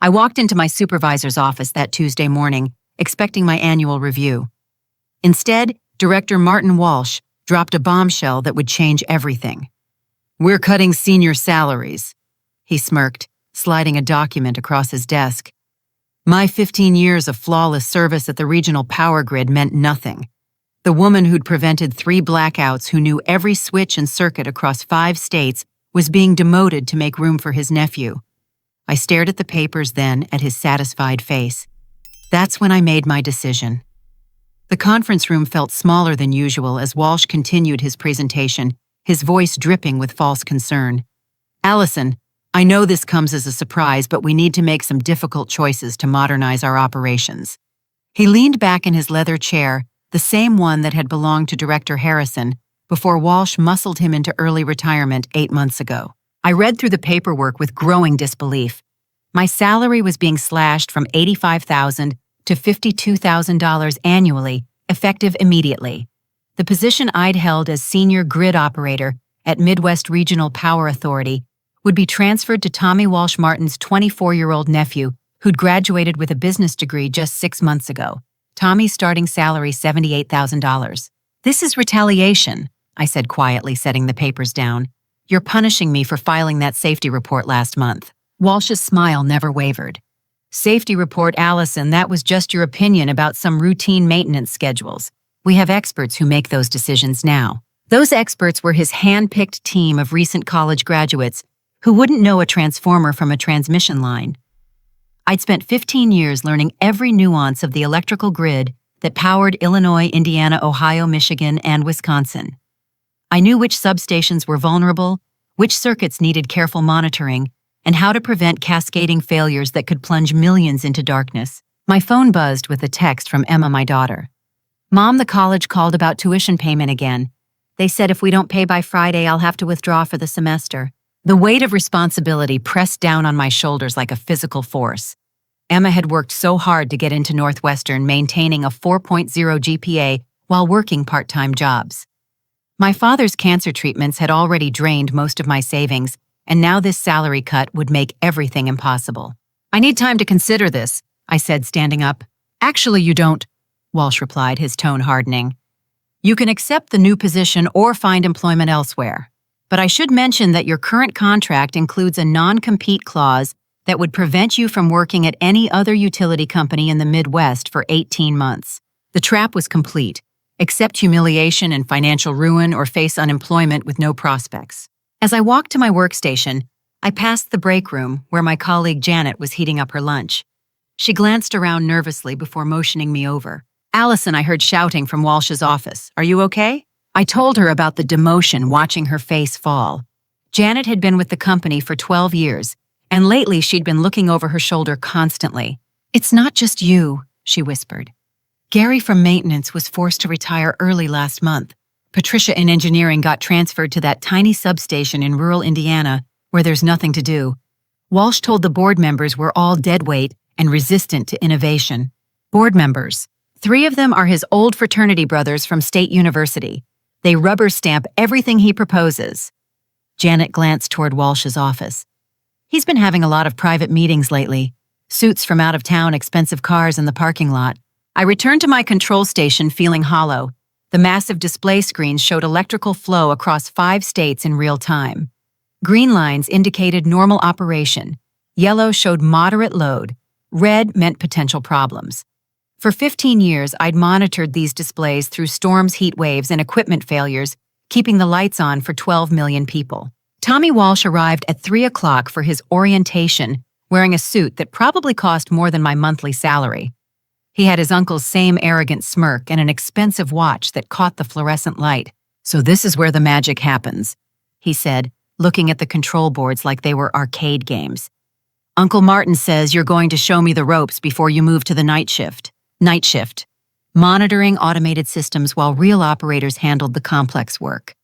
I walked into my supervisor's office that Tuesday morning, expecting my annual review. Instead, Director Martin Walsh dropped a bombshell that would change everything. "We're cutting senior salaries," he smirked, sliding a document across his desk. My 15 years of flawless service at the regional power grid meant nothing. The woman who'd prevented 3 blackouts, who knew every switch and circuit across 5 states, was being demoted to make room for his nephew. I stared at the papers, then at his satisfied face. That's when I made my decision. The conference room felt smaller than usual as Walsh continued his presentation, his voice dripping with false concern. "Alison, I know this comes as a surprise, but we need to make some difficult choices to modernize our operations." He leaned back in his leather chair, the same one that had belonged to Director Harrison, before Walsh muscled him into early retirement 8 months ago. I read through the paperwork with growing disbelief. My salary was being slashed from $85,000 to $52,000 annually, effective immediately. The position I'd held as senior grid operator at Midwest Regional Power Authority would be transferred to Tommy Walsh Martin's 24-year-old nephew, who'd graduated with a business degree just 6 months ago. Tommy's starting salary $78,000. "This is retaliation," I said quietly, setting the papers down. "You're punishing me for filing that safety report last month." Walsh's smile never wavered. "Safety report, Alison, that was just your opinion about some routine maintenance schedules. We have experts who make those decisions now." Those experts were his hand-picked team of recent college graduates who wouldn't know a transformer from a transmission line. I'd spent 15 years learning every nuance of the electrical grid that powered Illinois, Indiana, Ohio, Michigan, and Wisconsin. I knew which substations were vulnerable, which circuits needed careful monitoring, and how to prevent cascading failures that could plunge millions into darkness. My phone buzzed with a text from Emma, my daughter. "Mom, the college called about tuition payment again. They said if we don't pay by Friday, I'll have to withdraw for the semester." The weight of responsibility pressed down on my shoulders like a physical force. Emma had worked so hard to get into Northwestern, maintaining a 4.0 GPA while working part-time jobs. My father's cancer treatments had already drained most of my savings, and now this salary cut would make everything impossible. "I need time to consider this," I said, standing up. "Actually, you don't," Walsh replied, his tone hardening. "You can accept the new position or find employment elsewhere. But I should mention that your current contract includes a non-compete clause that would prevent you from working at any other utility company in the Midwest for 18 months. The trap was complete. Accept humiliation and financial ruin or face unemployment with no prospects." As I walked to my workstation, I passed the break room where my colleague Janet was heating up her lunch. She glanced around nervously before motioning me over. "Alison," I heard shouting from Walsh's office. "Are you okay?" I told her about the demotion, watching her face fall. Janet had been with the company for 12 years, and lately she'd been looking over her shoulder constantly. "It's not just you," she whispered. "Gary from maintenance was forced to retire early last month. Patricia in engineering got transferred to that tiny substation in rural Indiana where there's nothing to do. Walsh told the board members we're all deadweight and resistant to innovation." Board members. 3 of them are his old fraternity brothers from State University. They rubber stamp everything he proposes. Janet glanced toward Walsh's office. "He's been having a lot of private meetings lately. Suits from out of town, expensive cars in the parking lot." I returned to my control station feeling hollow. The massive display screens showed electrical flow across 5 states in real time. Green lines indicated normal operation. Yellow showed moderate load. Red meant potential problems. For 15 years, I'd monitored these displays through storms, heat waves, and equipment failures, keeping the lights on for 12 million people. Tommy Walsh arrived at 3 o'clock for his orientation, wearing a suit that probably cost more than my monthly salary. He had his uncle's same arrogant smirk and an expensive watch that caught the fluorescent light. "So this is where the magic happens," he said, looking at the control boards like they were arcade games. "Uncle Martin says you're going to show me the ropes before you move to the night shift." Night shift. Monitoring automated systems while real operators handled the complex work.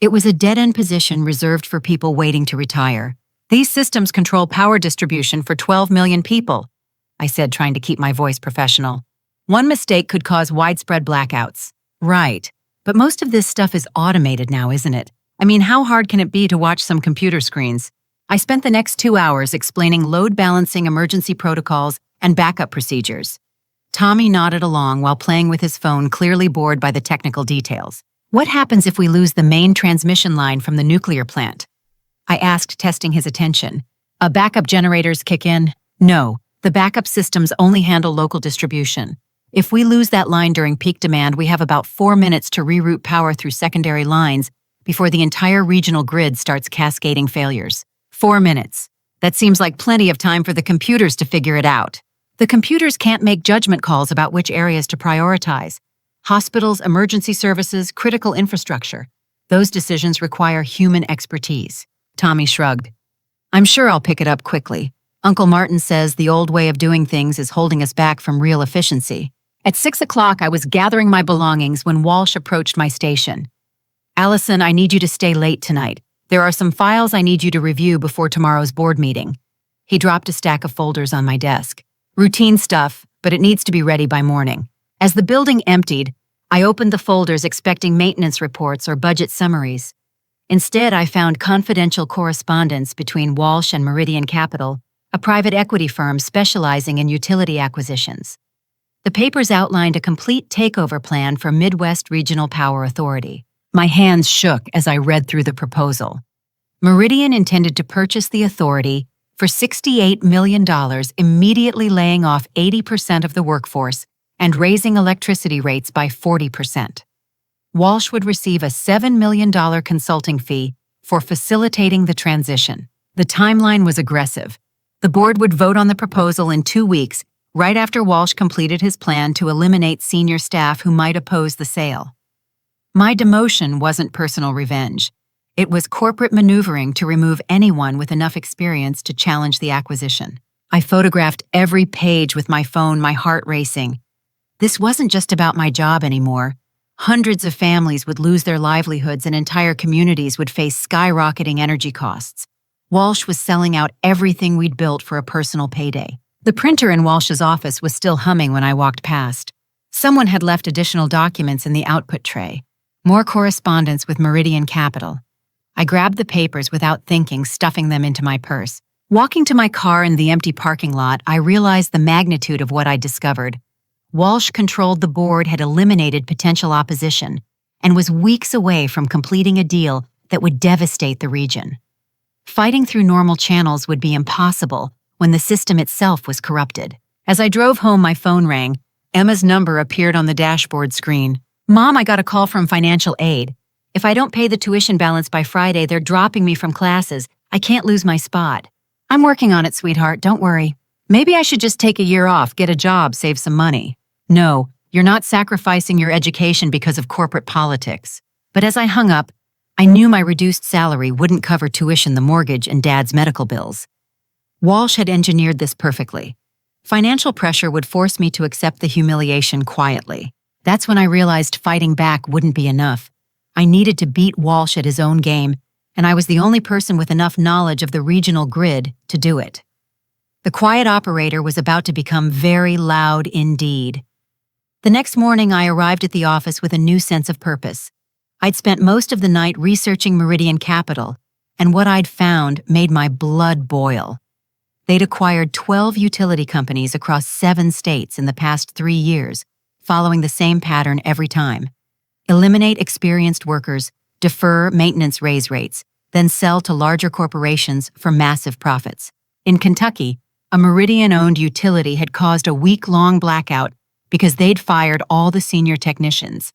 It was a dead-end position reserved for people waiting to retire. "These systems control power distribution for 12 million people," I said, trying to keep my voice professional. "One mistake could cause widespread blackouts." "Right. But most of this stuff is automated now, isn't it? I mean, how hard can it be to watch some computer screens?" I spent the next 2 hours explaining load balancing emergency protocols and backup procedures. Tommy nodded along while playing with his phone, clearly bored by the technical details. What happens if we lose the main transmission line from the nuclear plant? I asked, testing his attention. Backup generators kick in? No, the backup systems only handle local distribution. If we lose that line during peak demand, we have about 4 minutes to reroute power through secondary lines before the entire regional grid starts cascading failures. 4 minutes. That seems like plenty of time for the computers to figure it out. The computers can't make judgment calls about which areas to prioritize. Hospitals, emergency services, critical infrastructure. Those decisions require human expertise. Tommy shrugged. I'm sure I'll pick it up quickly. Uncle Martin says the old way of doing things is holding us back from real efficiency. At 6 o'clock, I was gathering my belongings when Walsh approached my station. Alison, I need you to stay late tonight. There are some files I need you to review before tomorrow's board meeting. He dropped a stack of folders on my desk. Routine stuff, but it needs to be ready by morning. As the building emptied, I opened the folders expecting maintenance reports or budget summaries. Instead, I found confidential correspondence between Walsh and Meridian Capital, a private equity firm specializing in utility acquisitions. The papers outlined a complete takeover plan for Midwest Regional Power Authority. My hands shook as I read through the proposal. Meridian intended to purchase the authority for $68 million, immediately laying off 80% of the workforce and raising electricity rates by 40%. Walsh would receive a $7 million consulting fee for facilitating the transition. The timeline was aggressive. The board would vote on the proposal in 2 weeks, right after Walsh completed his plan to eliminate senior staff who might oppose the sale. My demotion wasn't personal revenge. It was corporate maneuvering to remove anyone with enough experience to challenge the acquisition. I photographed every page with my phone, my heart racing. This wasn't just about my job anymore. Hundreds of families would lose their livelihoods and entire communities would face skyrocketing energy costs. Walsh was selling out everything we'd built for a personal payday. The printer in Walsh's office was still humming when I walked past. Someone had left additional documents in the output tray. More correspondence with Meridian Capital. I grabbed the papers without thinking, stuffing them into my purse. Walking to my car in the empty parking lot, I realized the magnitude of what I'd discovered. Walsh-controlled the board had eliminated potential opposition and was weeks away from completing a deal that would devastate the region. Fighting through normal channels would be impossible when the system itself was corrupted. As I drove home, my phone rang. Emma's number appeared on the dashboard screen. Mom, I got a call from financial aid. If I don't pay the tuition balance by Friday, they're dropping me from classes. I can't lose my spot. I'm working on it, sweetheart, don't worry. Maybe I should just take a year off, get a job, save some money. No, you're not sacrificing your education because of corporate politics. But as I hung up, I knew my reduced salary wouldn't cover tuition, the mortgage, and Dad's medical bills. Walsh had engineered this perfectly. Financial pressure would force me to accept the humiliation quietly. That's when I realized fighting back wouldn't be enough. I needed to beat Walsh at his own game, and I was the only person with enough knowledge of the regional grid to do it. The quiet operator was about to become very loud indeed. The next morning, I arrived at the office with a new sense of purpose. I'd spent most of the night researching Meridian Capital, and what I'd found made my blood boil. They'd acquired 12 utility companies across 7 states in the past 3 years, following the same pattern every time. Eliminate experienced workers, defer maintenance raise rates, then sell to larger corporations for massive profits. In Kentucky, a Meridian-owned utility had caused a week-long blackout because they'd fired all the senior technicians.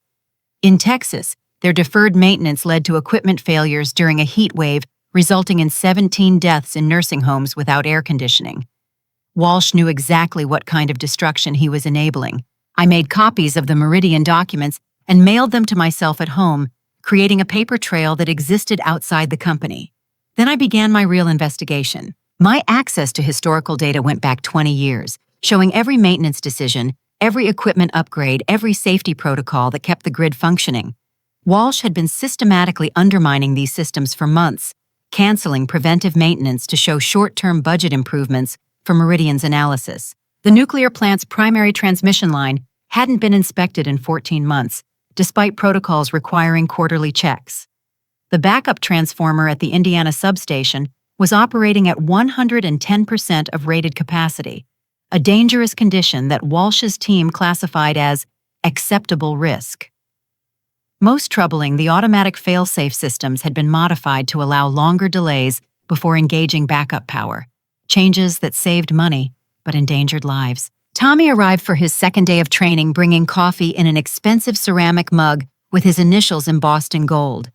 In Texas, their deferred maintenance led to equipment failures during a heat wave, resulting in 17 deaths in nursing homes without air conditioning. Walsh knew exactly what kind of destruction he was enabling. I made copies of the Meridian documents and mailed them to myself at home, creating a paper trail that existed outside the company. Then I began my real investigation. My access to historical data went back 20 years, showing every maintenance decision, every equipment upgrade, every safety protocol that kept the grid functioning. Walsh had been systematically undermining these systems for months, canceling preventive maintenance to show short-term budget improvements for Meridian's analysis. The nuclear plant's primary transmission line hadn't been inspected in 14 months, despite protocols requiring quarterly checks. The backup transformer at the Indiana substation was operating at 110% of rated capacity, a dangerous condition that Walsh's team classified as acceptable risk. Most troubling, the automatic fail-safe systems had been modified to allow longer delays before engaging backup power, changes that saved money but endangered lives. Tommy arrived for his second day of training bringing coffee in an expensive ceramic mug with his initials embossed in gold.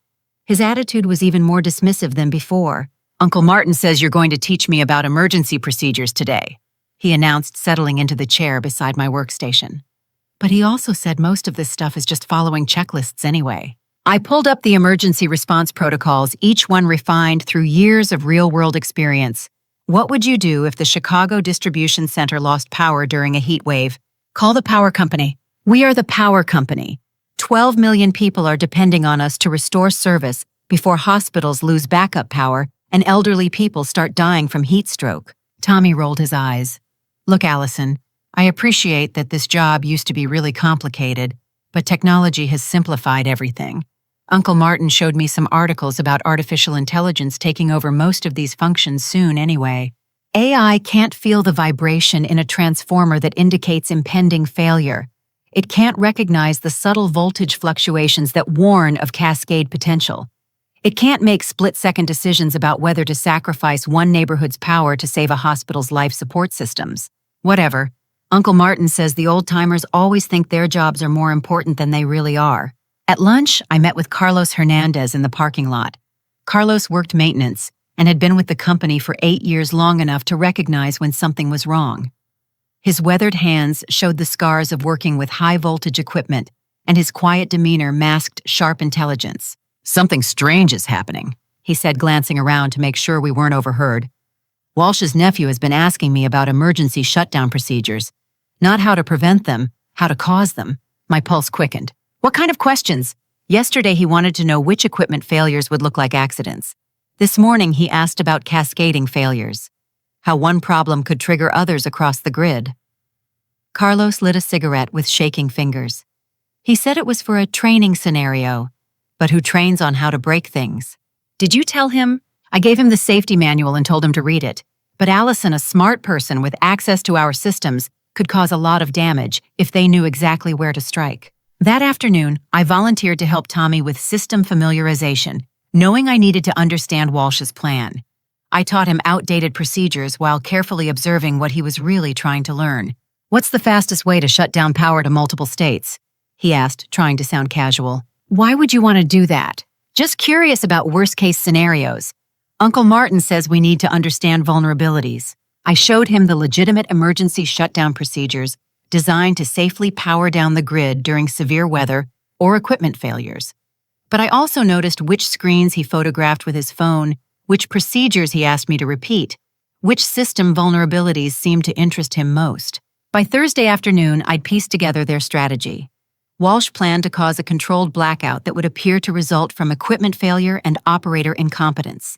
His attitude was even more dismissive than before. "Uncle Martin says you're going to teach me about emergency procedures today," he announced, settling into the chair beside my workstation. "But he also said most of this stuff is just following checklists anyway." I pulled up the emergency response protocols, each one refined through years of real-world experience. What would you do if the Chicago distribution center lost power during a heat wave? Call the power company. We are the power company. 12 million people are depending on us to restore service before hospitals lose backup power and elderly people start dying from heat stroke. Tommy rolled his eyes. "Look, Alison, I appreciate that this job used to be really complicated, but technology has simplified everything. Uncle Martin showed me some articles about artificial intelligence taking over most of these functions soon anyway. AI can't feel the vibration in a transformer that indicates impending failure. It can't recognize the subtle voltage fluctuations that warn of cascade potential. It can't make split-second decisions about whether to sacrifice one neighborhood's power to save a hospital's life support systems. Whatever. Uncle Martin says the old-timers always think their jobs are more important than they really are." At lunch, I met with Carlos Hernandez in the parking lot. Carlos worked maintenance and had been with the company for 8 years, long enough to recognize when something was wrong. His weathered hands showed the scars of working with high-voltage equipment, and his quiet demeanor masked sharp intelligence. "Something strange is happening," he said, glancing around to make sure we weren't overheard. "Walsh's nephew has been asking me about emergency shutdown procedures. Not how to prevent them, how to cause them." My pulse quickened. "What kind of questions?" Yesterday he wanted to know which equipment failures would look like accidents. This morning he asked about cascading failures, how one problem could trigger others across the grid. Carlos lit a cigarette with shaking fingers. He said it was for a training scenario, but who trains on how to break things? "Did you tell him?" I gave him the safety manual and told him to read it. But Alison, a smart person with access to our systems, could cause a lot of damage if they knew exactly where to strike. That afternoon, I volunteered to help Tommy with system familiarization, knowing I needed to understand Walsh's plan. I taught him outdated procedures while carefully observing what he was really trying to learn. "What's the fastest way to shut down power to multiple states?" he asked, trying to sound casual. "Why would you want to do that?" "Just curious about worst-case scenarios. Uncle Martin says we need to understand vulnerabilities." I showed him the legitimate emergency shutdown procedures designed to safely power down the grid during severe weather or equipment failures. But I also noticed which screens he photographed with his phone, which procedures he asked me to repeat, which system vulnerabilities seemed to interest him most. By Thursday afternoon, I'd pieced together their strategy. Walsh planned to cause a controlled blackout that would appear to result from equipment failure and operator incompetence.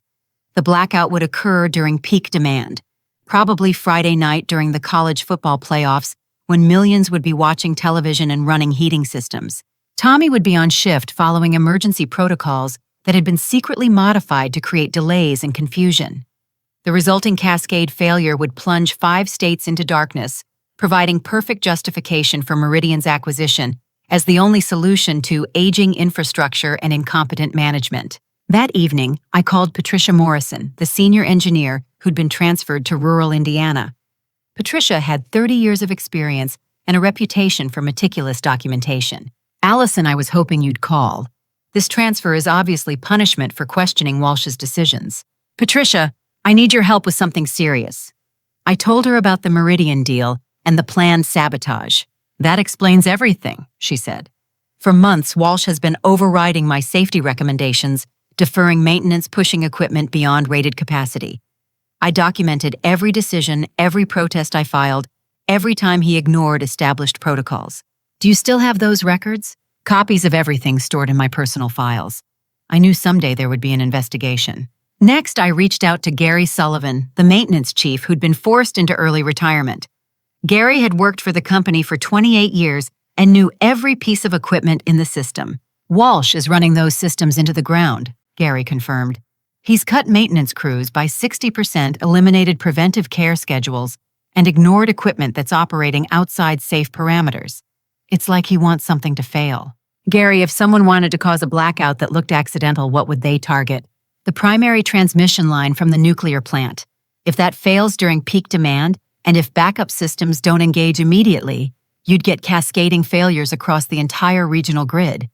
The blackout would occur during peak demand, probably Friday night during the college football playoffs, when millions would be watching television and running heating systems. Tommy would be on shift following emergency protocols that had been secretly modified to create delays and confusion. The resulting cascade failure would plunge 5 states into darkness, providing perfect justification for Meridian's acquisition as the only solution to aging infrastructure and incompetent management. That evening, I called Patricia Morrison, the senior engineer who'd been transferred to rural Indiana. Patricia had 30 years of experience and a reputation for meticulous documentation. "Alison, I was hoping you'd call. This transfer is obviously punishment for questioning Walsh's decisions." "Patricia, I need your help with something serious." I told her about the Meridian deal and the planned sabotage. "That explains everything," she said. "For months, Walsh has been overriding my safety recommendations, deferring maintenance, pushing equipment beyond rated capacity. I documented every decision, every protest I filed, every time he ignored established protocols. Do you still have those records?" "Copies of everything stored in my personal files." I knew someday there would be an investigation. Next, I reached out to Gary Sullivan, the maintenance chief who'd been forced into early retirement. Gary had worked for the company for 28 years and knew every piece of equipment in the system. "Walsh is running those systems into the ground," Gary confirmed. He's cut maintenance crews by 60%, eliminated preventive care schedules, and ignored equipment that's operating outside safe parameters. It's like he wants something to fail. Gary, if someone wanted to cause a blackout that looked accidental, what would they target? The primary transmission line from the nuclear plant. If that fails during peak demand, and if backup systems don't engage immediately, you'd get cascading failures across the entire regional grid.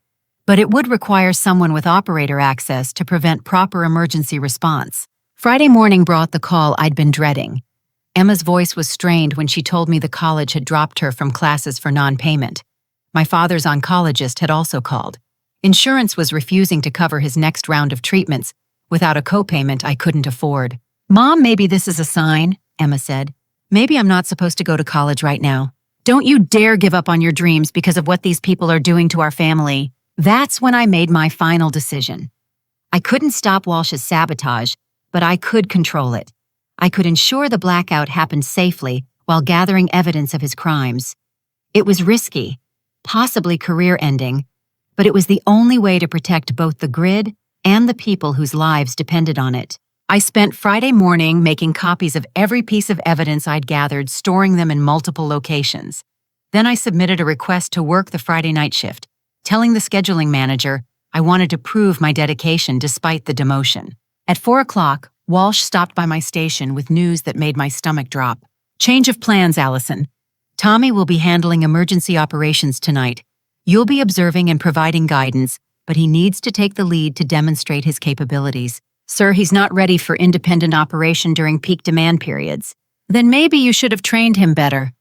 But it would require someone with operator access to prevent proper emergency response. Friday morning brought the call I'd been dreading. Emma's voice was strained when she told me the college had dropped her from classes for non-payment. My father's oncologist had also called. Insurance was refusing to cover his next round of treatments without a copayment I couldn't afford. Mom, maybe this is a sign, Emma said. Maybe I'm not supposed to go to college right now. Don't you dare give up on your dreams because of what these people are doing to our family. That's when I made my final decision. I couldn't stop Walsh's sabotage, but I could control it. I could ensure the blackout happened safely while gathering evidence of his crimes. It was risky, possibly career-ending, but it was the only way to protect both the grid and the people whose lives depended on it. I spent Friday morning making copies of every piece of evidence I'd gathered, storing them in multiple locations. Then I submitted a request to work the Friday night shift, telling the scheduling manager I wanted to prove my dedication despite the demotion. At 4 o'clock, Walsh stopped by my station with news that made my stomach drop. Change of plans, Alison. Tommy will be handling emergency operations tonight. You'll be observing and providing guidance, but he needs to take the lead to demonstrate his capabilities. Sir, he's not ready for independent operation during peak demand periods. Then maybe you should have trained him better.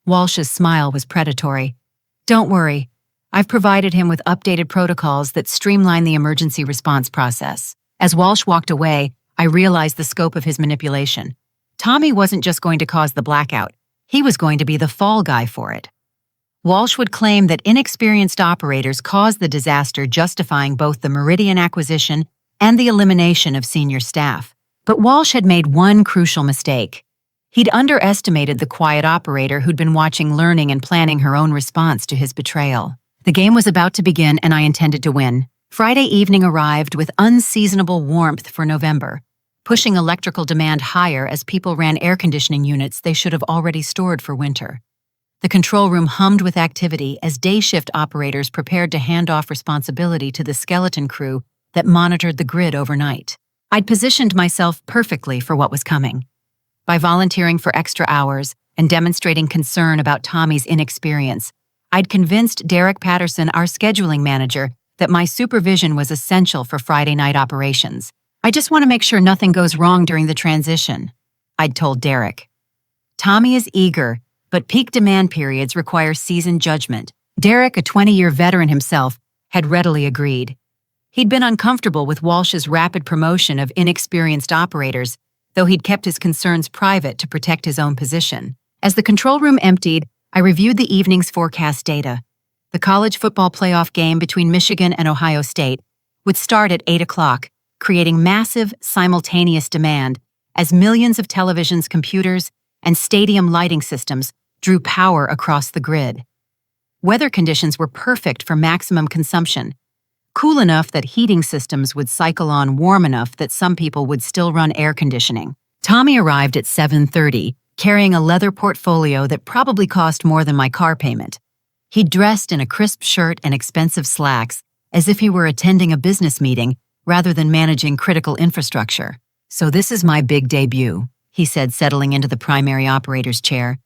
Walsh's smile was predatory. Don't worry. I've provided him with updated protocols that streamline the emergency response process. As Walsh walked away, I realized the scope of his manipulation. Tommy wasn't just going to cause the blackout. He was going to be the fall guy for it. Walsh would claim that inexperienced operators caused the disaster, justifying both the Meridian acquisition and the elimination of senior staff. But Walsh had made one crucial mistake. He'd underestimated the quiet operator who'd been watching, learning, and planning her own response to his betrayal. The game was about to begin, and I intended to win. Friday evening arrived with unseasonable warmth for November, pushing electrical demand higher as people ran air conditioning units they should have already stored for winter. The control room hummed with activity as day shift operators prepared to hand off responsibility to the skeleton crew that monitored the grid overnight. I'd positioned myself perfectly for what was coming. By volunteering for extra hours and demonstrating concern about Tommy's inexperience, I'd convinced Derek Patterson, our scheduling manager, that my supervision was essential for Friday night operations. I just want to make sure nothing goes wrong during the transition, I'd told Derek. Tommy is eager, but peak demand periods require seasoned judgment. Derek, a 20-year veteran himself, had readily agreed. He'd been uncomfortable with Walsh's rapid promotion of inexperienced operators, though he'd kept his concerns private to protect his own position. As the control room emptied, I reviewed the evening's forecast data. The college football playoff game between Michigan and Ohio State would start at 8 o'clock, creating massive, simultaneous demand as millions of televisions, computers, and stadium lighting systems drew power across the grid. Weather conditions were perfect for maximum consumption, cool enough that heating systems would cycle on, warm enough that some people would still run air conditioning. Tommy arrived at 7:30, carrying a leather portfolio that probably cost more than my car payment. He'd dressed in a crisp shirt and expensive slacks, as if he were attending a business meeting rather than managing critical infrastructure. So this is my big debut, he said, settling into the primary operator's chair.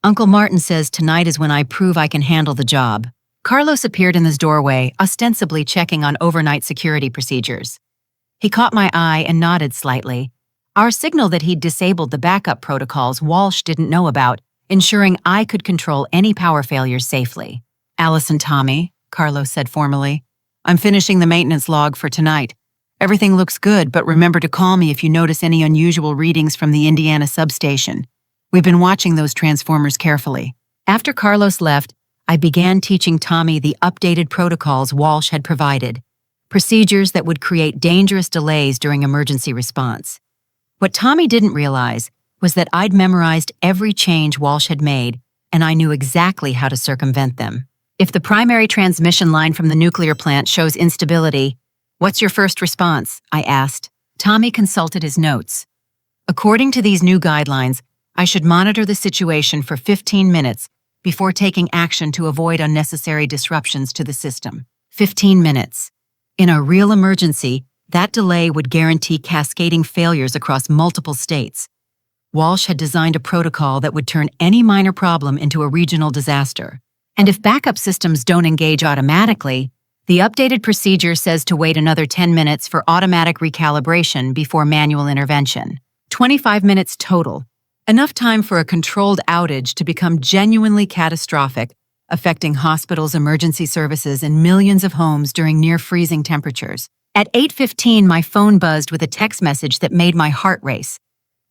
Uncle Martin says tonight is when I prove I can handle the job. Carlos appeared in his doorway, ostensibly checking on overnight security procedures. He caught my eye and nodded slightly, our signal that he'd disabled the backup protocols Walsh didn't know about, ensuring I could control any power failures safely. Alison, Tommy, Carlos said formally. I'm finishing the maintenance log for tonight. Everything looks good, but remember to call me if you notice any unusual readings from the Indiana substation. We've been watching those transformers carefully. After Carlos left, I began teaching Tommy the updated protocols Walsh had provided, procedures that would create dangerous delays during emergency response. What Tommy didn't realize was that I'd memorized every change Walsh had made, and I knew exactly how to circumvent them. If the primary transmission line from the nuclear plant shows instability, what's your first response? I asked. Tommy consulted his notes. According to these new guidelines, I should monitor the situation for 15 minutes before taking action to avoid unnecessary disruptions to the system. 15 minutes. In a real emergency, that delay would guarantee cascading failures across multiple states. Walsh had designed a protocol that would turn any minor problem into a regional disaster. And if backup systems don't engage automatically, the updated procedure says to wait another 10 minutes for automatic recalibration before manual intervention. 25 minutes total. Enough time for a controlled outage to become genuinely catastrophic, affecting hospitals, emergency services, and millions of homes during near-freezing temperatures. At 8:15, my phone buzzed with a text message that made my heart race.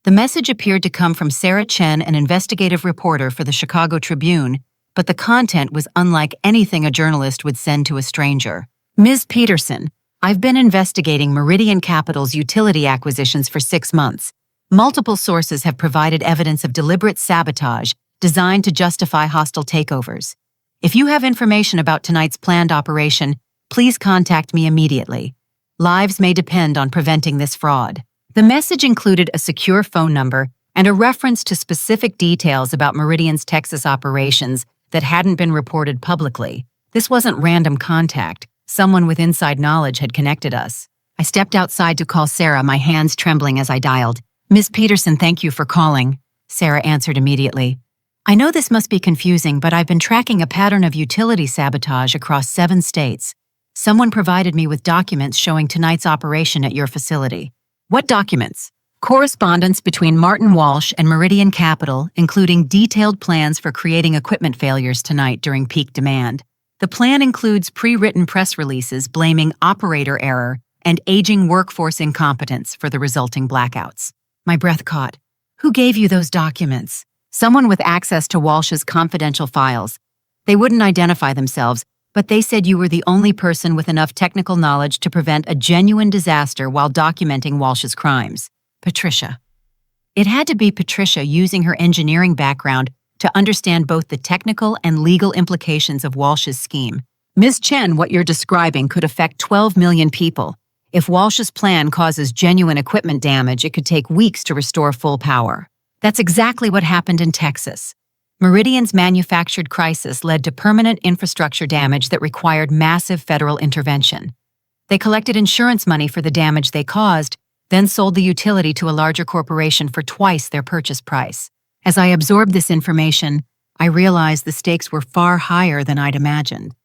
The message appeared to come from Sarah Chen, an investigative reporter for the Chicago Tribune, but the content was unlike anything a journalist would send to a stranger. Ms. Peterson, I've been investigating Meridian Capital's utility acquisitions for 6 months. Multiple sources have provided evidence of deliberate sabotage designed to justify hostile takeovers. If you have information about tonight's planned operation, please contact me immediately. Lives may depend on preventing this fraud. The message included a secure phone number and a reference to specific details about Meridian's Texas operations that hadn't been reported publicly. This wasn't random contact. Someone with inside knowledge had connected us. I stepped outside to call Sarah, my hands trembling as I dialed. Ms. Peterson, thank you for calling. Sarah answered immediately. I know this must be confusing, but I've been tracking a pattern of utility sabotage across 7 states. Someone provided me with documents showing tonight's operation at your facility. What documents? Correspondence between Martin Walsh and Meridian Capital, including detailed plans for creating equipment failures tonight during peak demand. The plan includes pre-written press releases blaming operator error and aging workforce incompetence for the resulting blackouts. My breath caught. Who gave you those documents? Someone with access to Walsh's confidential files. They wouldn't identify themselves, but they said you were the only person with enough technical knowledge to prevent a genuine disaster while documenting Walsh's crimes. Patricia. It had to be Patricia using her engineering background to understand both the technical and legal implications of Walsh's scheme. Ms. Chen, what you're describing could affect 12 million people. If Walsh's plan causes genuine equipment damage, it could take weeks to restore full power. That's exactly what happened in Texas. Meridian's manufactured crisis led to permanent infrastructure damage that required massive federal intervention. They collected insurance money for the damage they caused, then sold the utility to a larger corporation for twice their purchase price. As I absorbed this information, I realized the stakes were far higher than I'd imagined.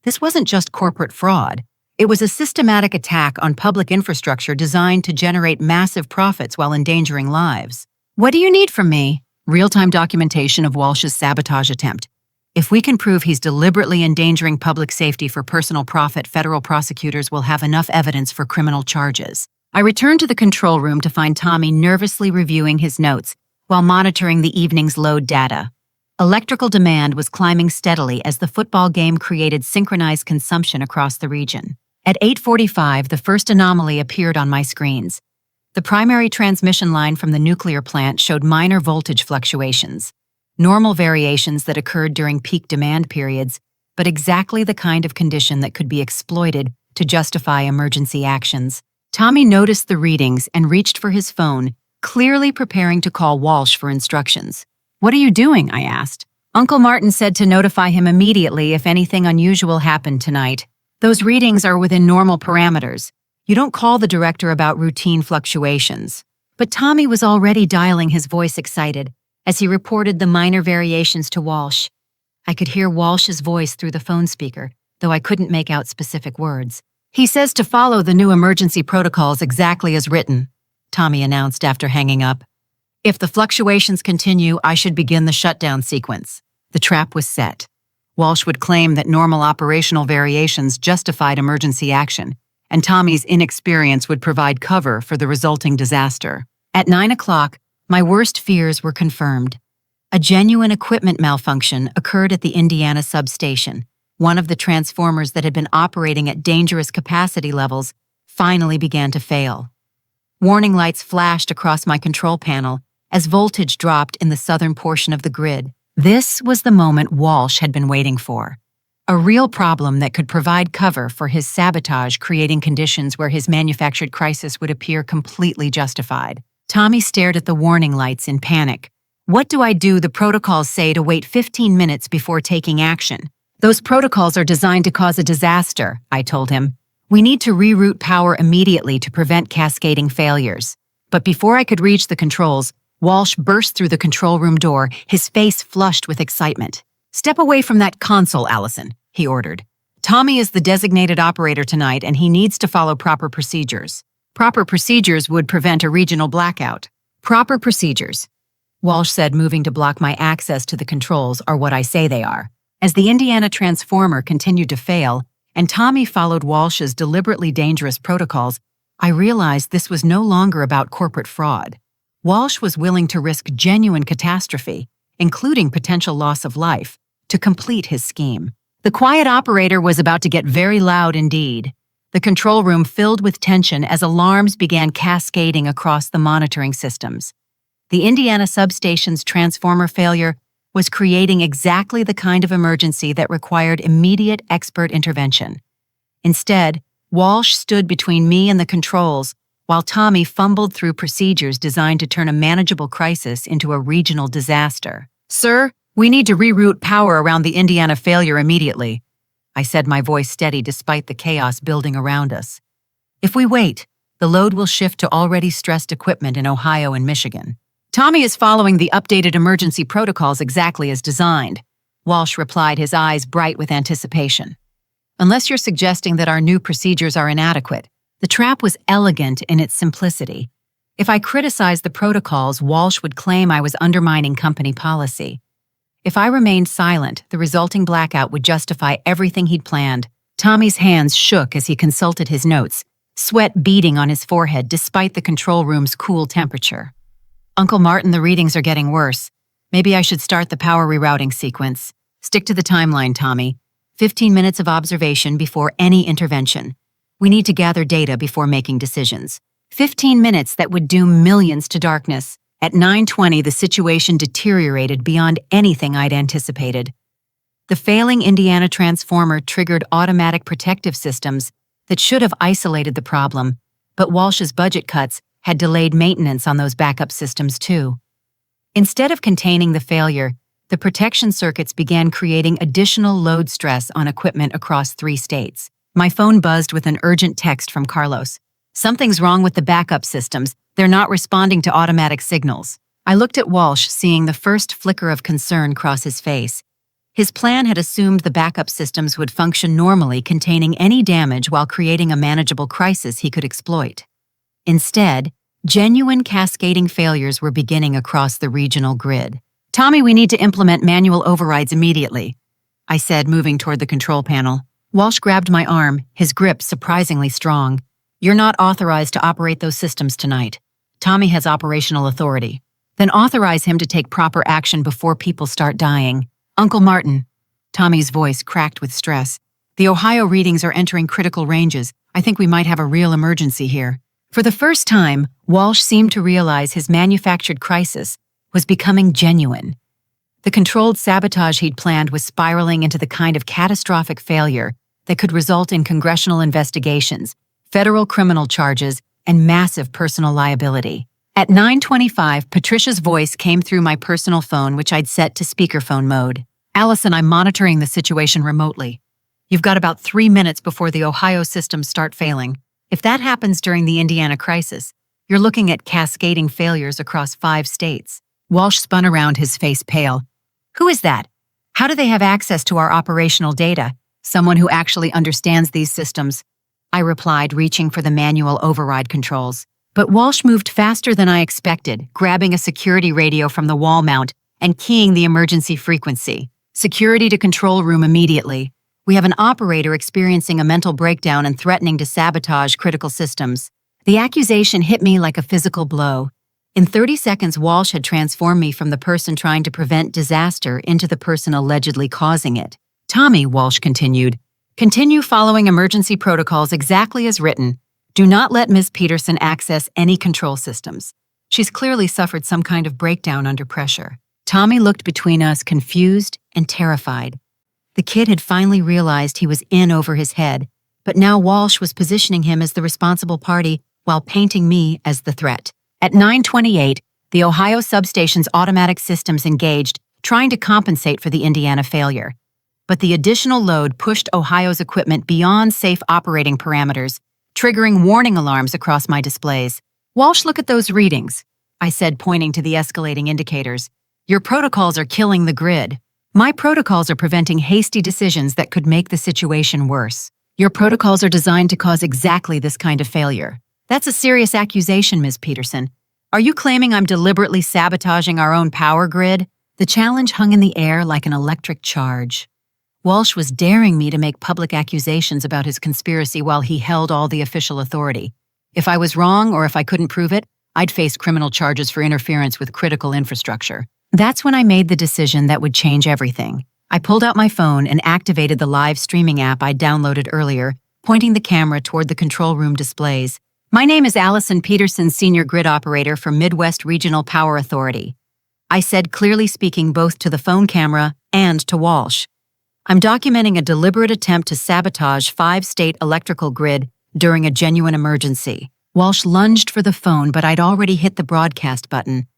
This wasn't just corporate fraud. It was a systematic attack on public infrastructure designed to generate massive profits while endangering lives. What do you need from me? Real-time documentation of Walsh's sabotage attempt. If we can prove he's deliberately endangering public safety for personal profit, federal prosecutors will have enough evidence for criminal charges. I returned to the control room to find Tommy nervously reviewing his notes while monitoring the evening's load data. Electrical demand was climbing steadily as the football game created synchronized consumption across the region. At 8:45, the first anomaly appeared on my screens. The primary transmission line from the nuclear plant showed minor voltage fluctuations, normal variations that occurred during peak demand periods, but exactly the kind of condition that could be exploited to justify emergency actions. Tommy noticed the readings and reached for his phone, clearly preparing to call Walsh for instructions. "What are you doing?" I asked. "Uncle Martin said to notify him immediately if anything unusual happened tonight. Those readings are within normal parameters. You don't call the director about routine fluctuations." But Tommy was already dialing, his voice excited, as he reported the minor variations to Walsh. I could hear Walsh's voice through the phone speaker, though I couldn't make out specific words. "He says to follow the new emergency protocols exactly as written," Tommy announced after hanging up. "If the fluctuations continue, I should begin the shutdown sequence." The trap was set. Walsh would claim that normal operational variations justified emergency action, and Tommy's inexperience would provide cover for the resulting disaster. At 9 o'clock, my worst fears were confirmed. A genuine equipment malfunction occurred at the Indiana substation. One of the transformers that had been operating at dangerous capacity levels finally began to fail. Warning lights flashed across my control panel as voltage dropped in the southern portion of the grid. This was the moment Walsh had been waiting for. A real problem that could provide cover for his sabotage, creating conditions where his manufactured crisis would appear completely justified. Tommy stared at the warning lights in panic. What do I do? The protocols say to wait 15 minutes before taking action. Those protocols are designed to cause a disaster, I told him. We need to reroute power immediately to prevent cascading failures. But before I could reach the controls, Walsh burst through the control room door, his face flushed with excitement. Step away from that console, Alison, he ordered. Tommy is the designated operator tonight, and he needs to follow proper procedures. Proper procedures would prevent a regional blackout. Proper procedures, Walsh said, moving to block my access to the controls, are what I say they are. As the Indiana transformer continued to fail, and Tommy followed Walsh's deliberately dangerous protocols, I realized this was no longer about corporate fraud. Walsh was willing to risk genuine catastrophe, including potential loss of life, to complete his scheme. The quiet operator was about to get very loud indeed. The control room filled with tension as alarms began cascading across the monitoring systems. The Indiana substation's transformer failure was creating exactly the kind of emergency that required immediate expert intervention. Instead, Walsh stood between me and the controls, while Tommy fumbled through procedures designed to turn a manageable crisis into a regional disaster. Sir, we need to reroute power around the Indiana failure immediately, I said, my voice steady despite the chaos building around us. If we wait, the load will shift to already stressed equipment in Ohio and Michigan. Tommy is following the updated emergency protocols exactly as designed, Walsh replied, his eyes bright with anticipation. Unless you're suggesting that our new procedures are inadequate. The trap was elegant in its simplicity. If I criticized the protocols, Walsh would claim I was undermining company policy. If I remained silent, the resulting blackout would justify everything he'd planned. Tommy's hands shook as he consulted his notes, sweat beading on his forehead despite the control room's cool temperature. Uncle Martin, the readings are getting worse. Maybe I should start the power rerouting sequence. Stick to the timeline, Tommy. 15 minutes of observation before any intervention. We need to gather data before making decisions. 15 minutes that would doom millions to darkness. At 9:20, the situation deteriorated beyond anything I'd anticipated. The failing Indiana transformer triggered automatic protective systems that should have isolated the problem, but Walsh's budget cuts had delayed maintenance on those backup systems too. Instead of containing the failure, the protection circuits began creating additional load stress on equipment across 3 states. My phone buzzed with an urgent text from Carlos. Something's wrong with the backup systems. They're not responding to automatic signals. I looked at Walsh, seeing the first flicker of concern cross his face. His plan had assumed the backup systems would function normally, containing any damage while creating a manageable crisis he could exploit. Instead, genuine cascading failures were beginning across the regional grid. Tommy, we need to implement manual overrides immediately, I said, moving toward the control panel. Walsh grabbed my arm, his grip surprisingly strong. You're not authorized to operate those systems tonight. Tommy has operational authority. Then authorize him to take proper action before people start dying. Uncle Martin. Tommy's voice cracked with stress. The Ohio readings are entering critical ranges. I think we might have a real emergency here. For the first time, Walsh seemed to realize his manufactured crisis was becoming genuine. The controlled sabotage he'd planned was spiraling into the kind of catastrophic failure that could result in congressional investigations, federal criminal charges, and massive personal liability. At 9:25, Patricia's voice came through my personal phone, which I'd set to speakerphone mode. Alison, I'm monitoring the situation remotely. You've got about 3 minutes before the Ohio systems start failing. If that happens during the Indiana crisis, you're looking at cascading failures across 5 states. Walsh spun around, his face pale. Who is that? How do they have access to our operational data? Someone who actually understands these systems, I replied, reaching for the manual override controls. But Walsh moved faster than I expected, grabbing a security radio from the wall mount and keying the emergency frequency. Security to control room immediately. We have an operator experiencing a mental breakdown and threatening to sabotage critical systems. The accusation hit me like a physical blow. In 30 seconds, Walsh had transformed me from the person trying to prevent disaster into the person allegedly causing it. Tommy, Walsh continued, continue following emergency protocols exactly as written. Do not let Ms. Peterson access any control systems. She's clearly suffered some kind of breakdown under pressure. Tommy looked between us, confused and terrified. The kid had finally realized he was in over his head, but now Walsh was positioning him as the responsible party while painting me as the threat. At 9:28, the Ohio substation's automatic systems engaged, trying to compensate for the Indiana failure. But the additional load pushed Ohio's equipment beyond safe operating parameters, triggering warning alarms across my displays. "Walsh, look at those readings," I said, pointing to the escalating indicators. "Your protocols are killing the grid." "My protocols are preventing hasty decisions that could make the situation worse. Your protocols are designed to cause exactly this kind of failure." "That's a serious accusation, Ms. Peterson. Are you claiming I'm deliberately sabotaging our own power grid?" The challenge hung in the air like an electric charge. Walsh was daring me to make public accusations about his conspiracy while he held all the official authority. If I was wrong or if I couldn't prove it, I'd face criminal charges for interference with critical infrastructure. That's when I made the decision that would change everything. I pulled out my phone and activated the live streaming app I'd downloaded earlier, pointing the camera toward the control room displays. "My name is Alison Peterson, Senior Grid Operator for Midwest Regional Power Authority," I said, clearly speaking both to the phone camera and to Walsh. "I'm documenting a deliberate attempt to sabotage 5-state electrical grid during a genuine emergency." Walsh lunged for the phone, but I'd already hit the broadcast button.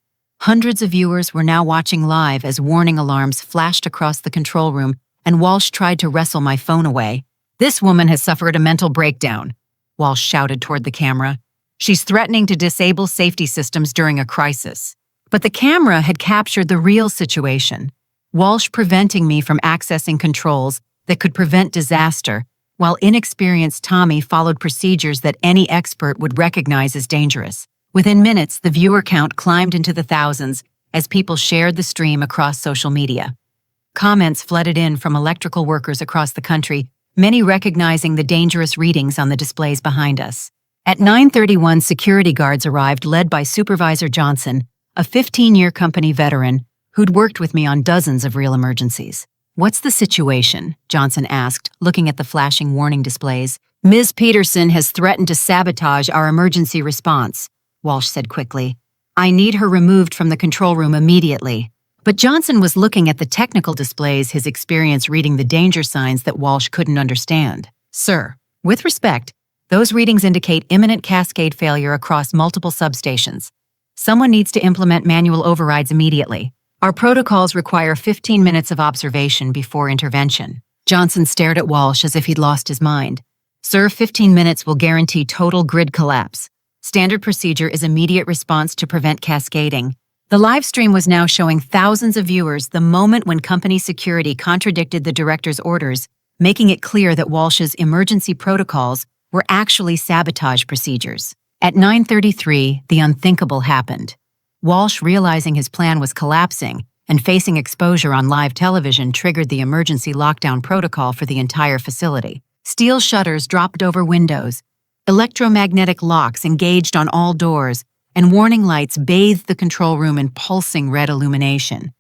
Hundreds of viewers were now watching live as warning alarms flashed across the control room, and Walsh tried to wrestle my phone away. "This woman has suffered a mental breakdown," Walsh shouted toward the camera. "She's threatening to disable safety systems during a crisis." But the camera had captured the real situation. Walsh preventing me from accessing controls that could prevent disaster, while inexperienced Tommy followed procedures that any expert would recognize as dangerous. Within minutes, the viewer count climbed into the thousands as people shared the stream across social media. Comments flooded in from electrical workers across the country, many recognizing the dangerous readings on the displays behind us. At 9:31, security guards arrived, led by Supervisor Johnson, a 15-year company veteran who'd worked with me on dozens of real emergencies. "What's the situation?" Johnson asked, looking at the flashing warning displays. "Ms. Peterson has threatened to sabotage our emergency response," Walsh said quickly. "I need her removed from the control room immediately." But Johnson was looking at the technical displays, his experience reading the danger signs that Walsh couldn't understand. "Sir, with respect, those readings indicate imminent cascade failure across multiple substations. Someone needs to implement manual overrides immediately. Our protocols require 15 minutes of observation before intervention." Johnson stared at Walsh as if he'd lost his mind. "Sir, 15 minutes will guarantee total grid collapse. Standard procedure is immediate response to prevent cascading." The live stream was now showing thousands of viewers the moment when company security contradicted the director's orders, making it clear that Walsh's emergency protocols were actually sabotage procedures. At 9:33, the unthinkable happened. Walsh, realizing his plan was collapsing and facing exposure on live television, triggered the emergency lockdown protocol for the entire facility. Steel shutters dropped over windows, electromagnetic locks engaged on all doors, and warning lights bathed the control room in pulsing red illumination.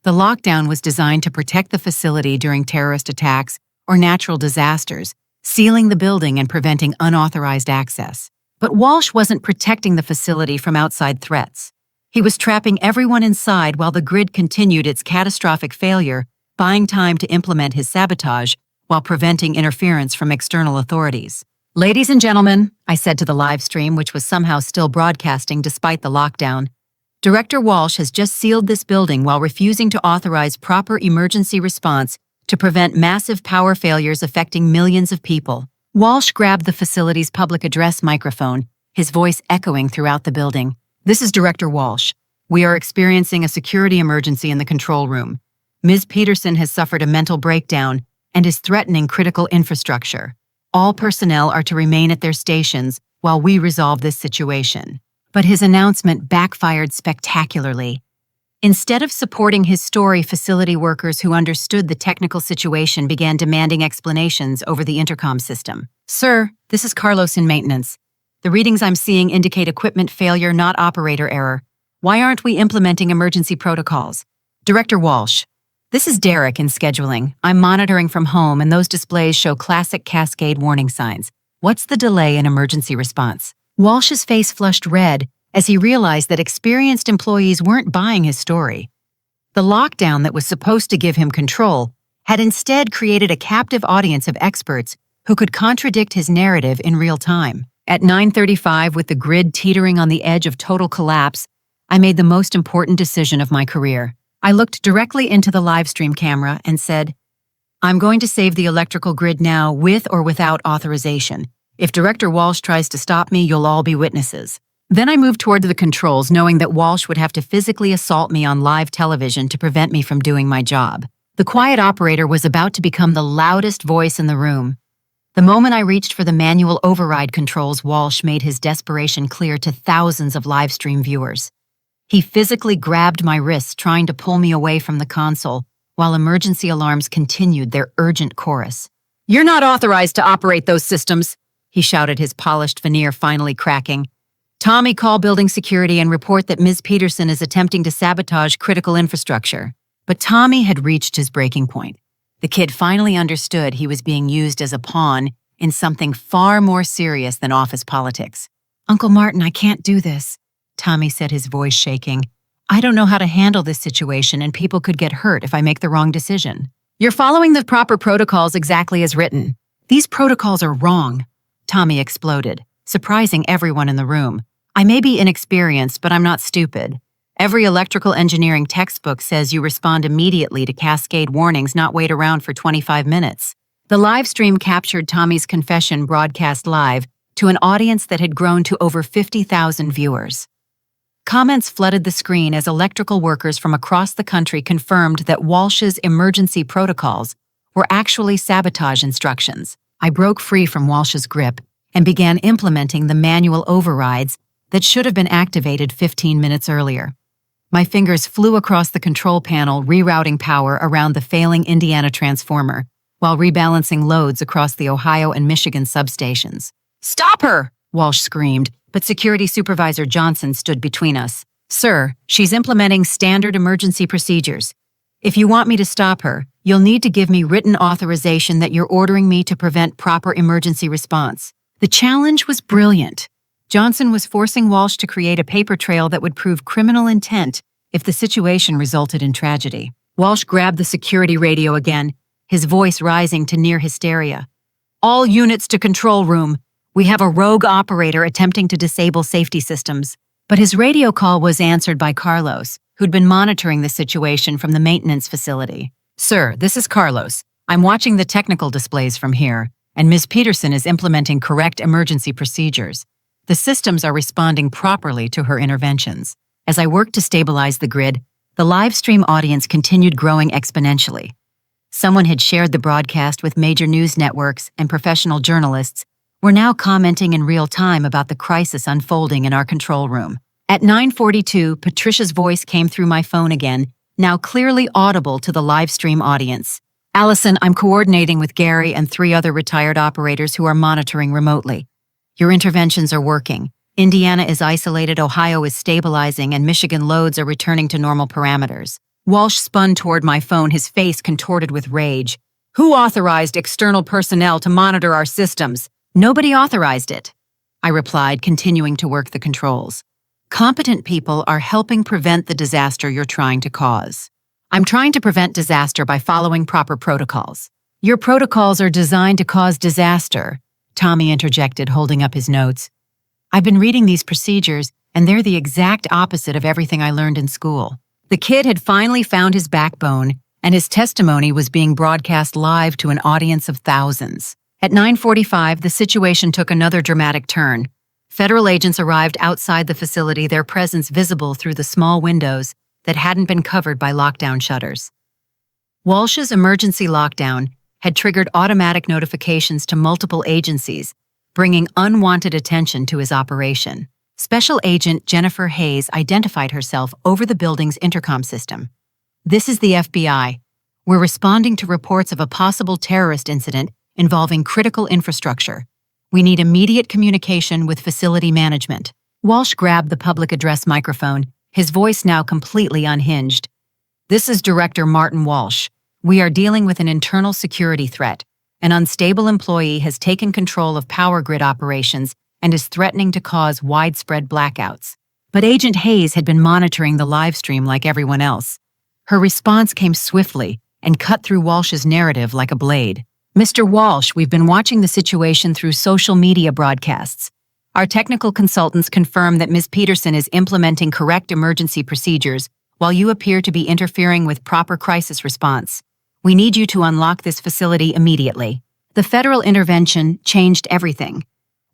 The lockdown was designed to protect the facility during terrorist attacks or natural disasters, sealing the building and preventing unauthorized access. But Walsh wasn't protecting the facility from outside threats. He was trapping everyone inside while the grid continued its catastrophic failure, buying time to implement his sabotage while preventing interference from external authorities. "Ladies and gentlemen," I said to the live stream, which was somehow still broadcasting despite the lockdown, "Director Walsh has just sealed this building while refusing to authorize proper emergency response to prevent massive power failures affecting millions of people." Walsh grabbed the facility's public address microphone, his voice echoing throughout the building. "This is Director Walsh. We are experiencing a security emergency in the control room. Ms. Peterson has suffered a mental breakdown and is threatening critical infrastructure. All personnel are to remain at their stations while we resolve this situation." But his announcement backfired spectacularly. Instead of supporting his story, facility workers who understood the technical situation began demanding explanations over the intercom system. "Sir, this is Carlos in maintenance. The readings I'm seeing indicate equipment failure, not operator error. Why aren't we implementing emergency protocols?" "Director Walsh, this is Derek in scheduling. I'm monitoring from home and those displays show classic cascade warning signs. What's the delay in emergency response?" Walsh's face flushed red as he realized that experienced employees weren't buying his story. The lockdown that was supposed to give him control had instead created a captive audience of experts who could contradict his narrative in real time. At 9:35, with the grid teetering on the edge of total collapse, I made the most important decision of my career. I looked directly into the live stream camera and said, "I'm going to save the electrical grid now with or without authorization. If Director Walsh tries to stop me, you'll all be witnesses." Then I moved toward the controls, knowing that Walsh would have to physically assault me on live television to prevent me from doing my job. The quiet operator was about to become the loudest voice in the room. The moment I reached for the manual override controls, Walsh made his desperation clear to thousands of live stream viewers. He physically grabbed my wrists, trying to pull me away from the console, while emergency alarms continued their urgent chorus. "You're not authorized to operate those systems," he shouted, his polished veneer finally cracking. "Tommy, call building security and report that Ms. Peterson is attempting to sabotage critical infrastructure." But Tommy had reached his breaking point. The kid finally understood he was being used as a pawn in something far more serious than office politics. "Uncle Martin, I can't do this," Tommy said, his voice shaking. "I don't know how to handle this situation, and people could get hurt if I make the wrong decision." "You're following the proper protocols exactly as written." "These protocols are wrong," Tommy exploded, surprising everyone in the room. "I may be inexperienced, but I'm not stupid. Every electrical engineering textbook says you respond immediately to cascade warnings, not wait around for 25 minutes. The live stream captured Tommy's confession broadcast live to an audience that had grown to over 50,000 viewers. Comments flooded the screen as electrical workers from across the country confirmed that Walsh's emergency protocols were actually sabotage instructions. I broke free from Walsh's grip and began implementing the manual overrides that should have been activated 15 minutes earlier. My fingers flew across the control panel, rerouting power around the failing Indiana transformer, while rebalancing loads across the Ohio and Michigan substations. "Stop her!" Walsh screamed, but Security Supervisor Johnson stood between us. "Sir, she's implementing standard emergency procedures. If you want me to stop her, you'll need to give me written authorization that you're ordering me to prevent proper emergency response." The challenge was brilliant. Johnson was forcing Walsh to create a paper trail that would prove criminal intent if the situation resulted in tragedy. Walsh grabbed the security radio again, his voice rising to near hysteria. "All units to control room. We have a rogue operator attempting to disable safety systems." But his radio call was answered by Carlos, who'd been monitoring the situation from the maintenance facility. "Sir, this is Carlos. I'm watching the technical displays from here, and Ms. Peterson is implementing correct emergency procedures. The systems are responding properly to her interventions." As I worked to stabilize the grid, the live stream audience continued growing exponentially. Someone had shared the broadcast with major news networks, and professional journalists were now commenting in real time about the crisis unfolding in our control room. At 9:42, Patricia's voice came through my phone again, now clearly audible to the live stream audience. "Alison, I'm coordinating with Gary and 3 other retired operators who are monitoring remotely. Your interventions are working. Indiana is isolated, Ohio is stabilizing, and Michigan loads are returning to normal parameters." Walsh spun toward my phone, his face contorted with rage. "Who authorized external personnel to monitor our systems?" "Nobody authorized it," I replied, continuing to work the controls. "Competent people are helping prevent the disaster you're trying to cause." "I'm trying to prevent disaster by following proper protocols." "Your protocols are designed to cause disaster," Tommy interjected, holding up his notes. "I've been reading these procedures, and they're the exact opposite of everything I learned in school." The kid had finally found his backbone, and his testimony was being broadcast live to an audience of thousands. At 9:45, the situation took another dramatic turn. Federal agents arrived outside the facility, their presence visible through the small windows that hadn't been covered by lockdown shutters. Walsh's emergency lockdown had triggered automatic notifications to multiple agencies, bringing unwanted attention to his operation. Special Agent Jennifer Hayes identified herself over the building's intercom system. "This is the FBI. We're responding to reports of a possible terrorist incident involving critical infrastructure. We need immediate communication with facility management." Walsh grabbed the public address microphone, his voice now completely unhinged. "This is Director Martin Walsh. We are dealing with an internal security threat. An unstable employee has taken control of power grid operations and is threatening to cause widespread blackouts." But Agent Hayes had been monitoring the live stream like everyone else. Her response came swiftly, and cut through Walsh's narrative like a blade. "Mr. Walsh, we've been watching the situation through social media broadcasts. Our technical consultants confirm that Ms. Peterson is implementing correct emergency procedures while you appear to be interfering with proper crisis response. We need you to unlock this facility immediately." The federal intervention changed everything.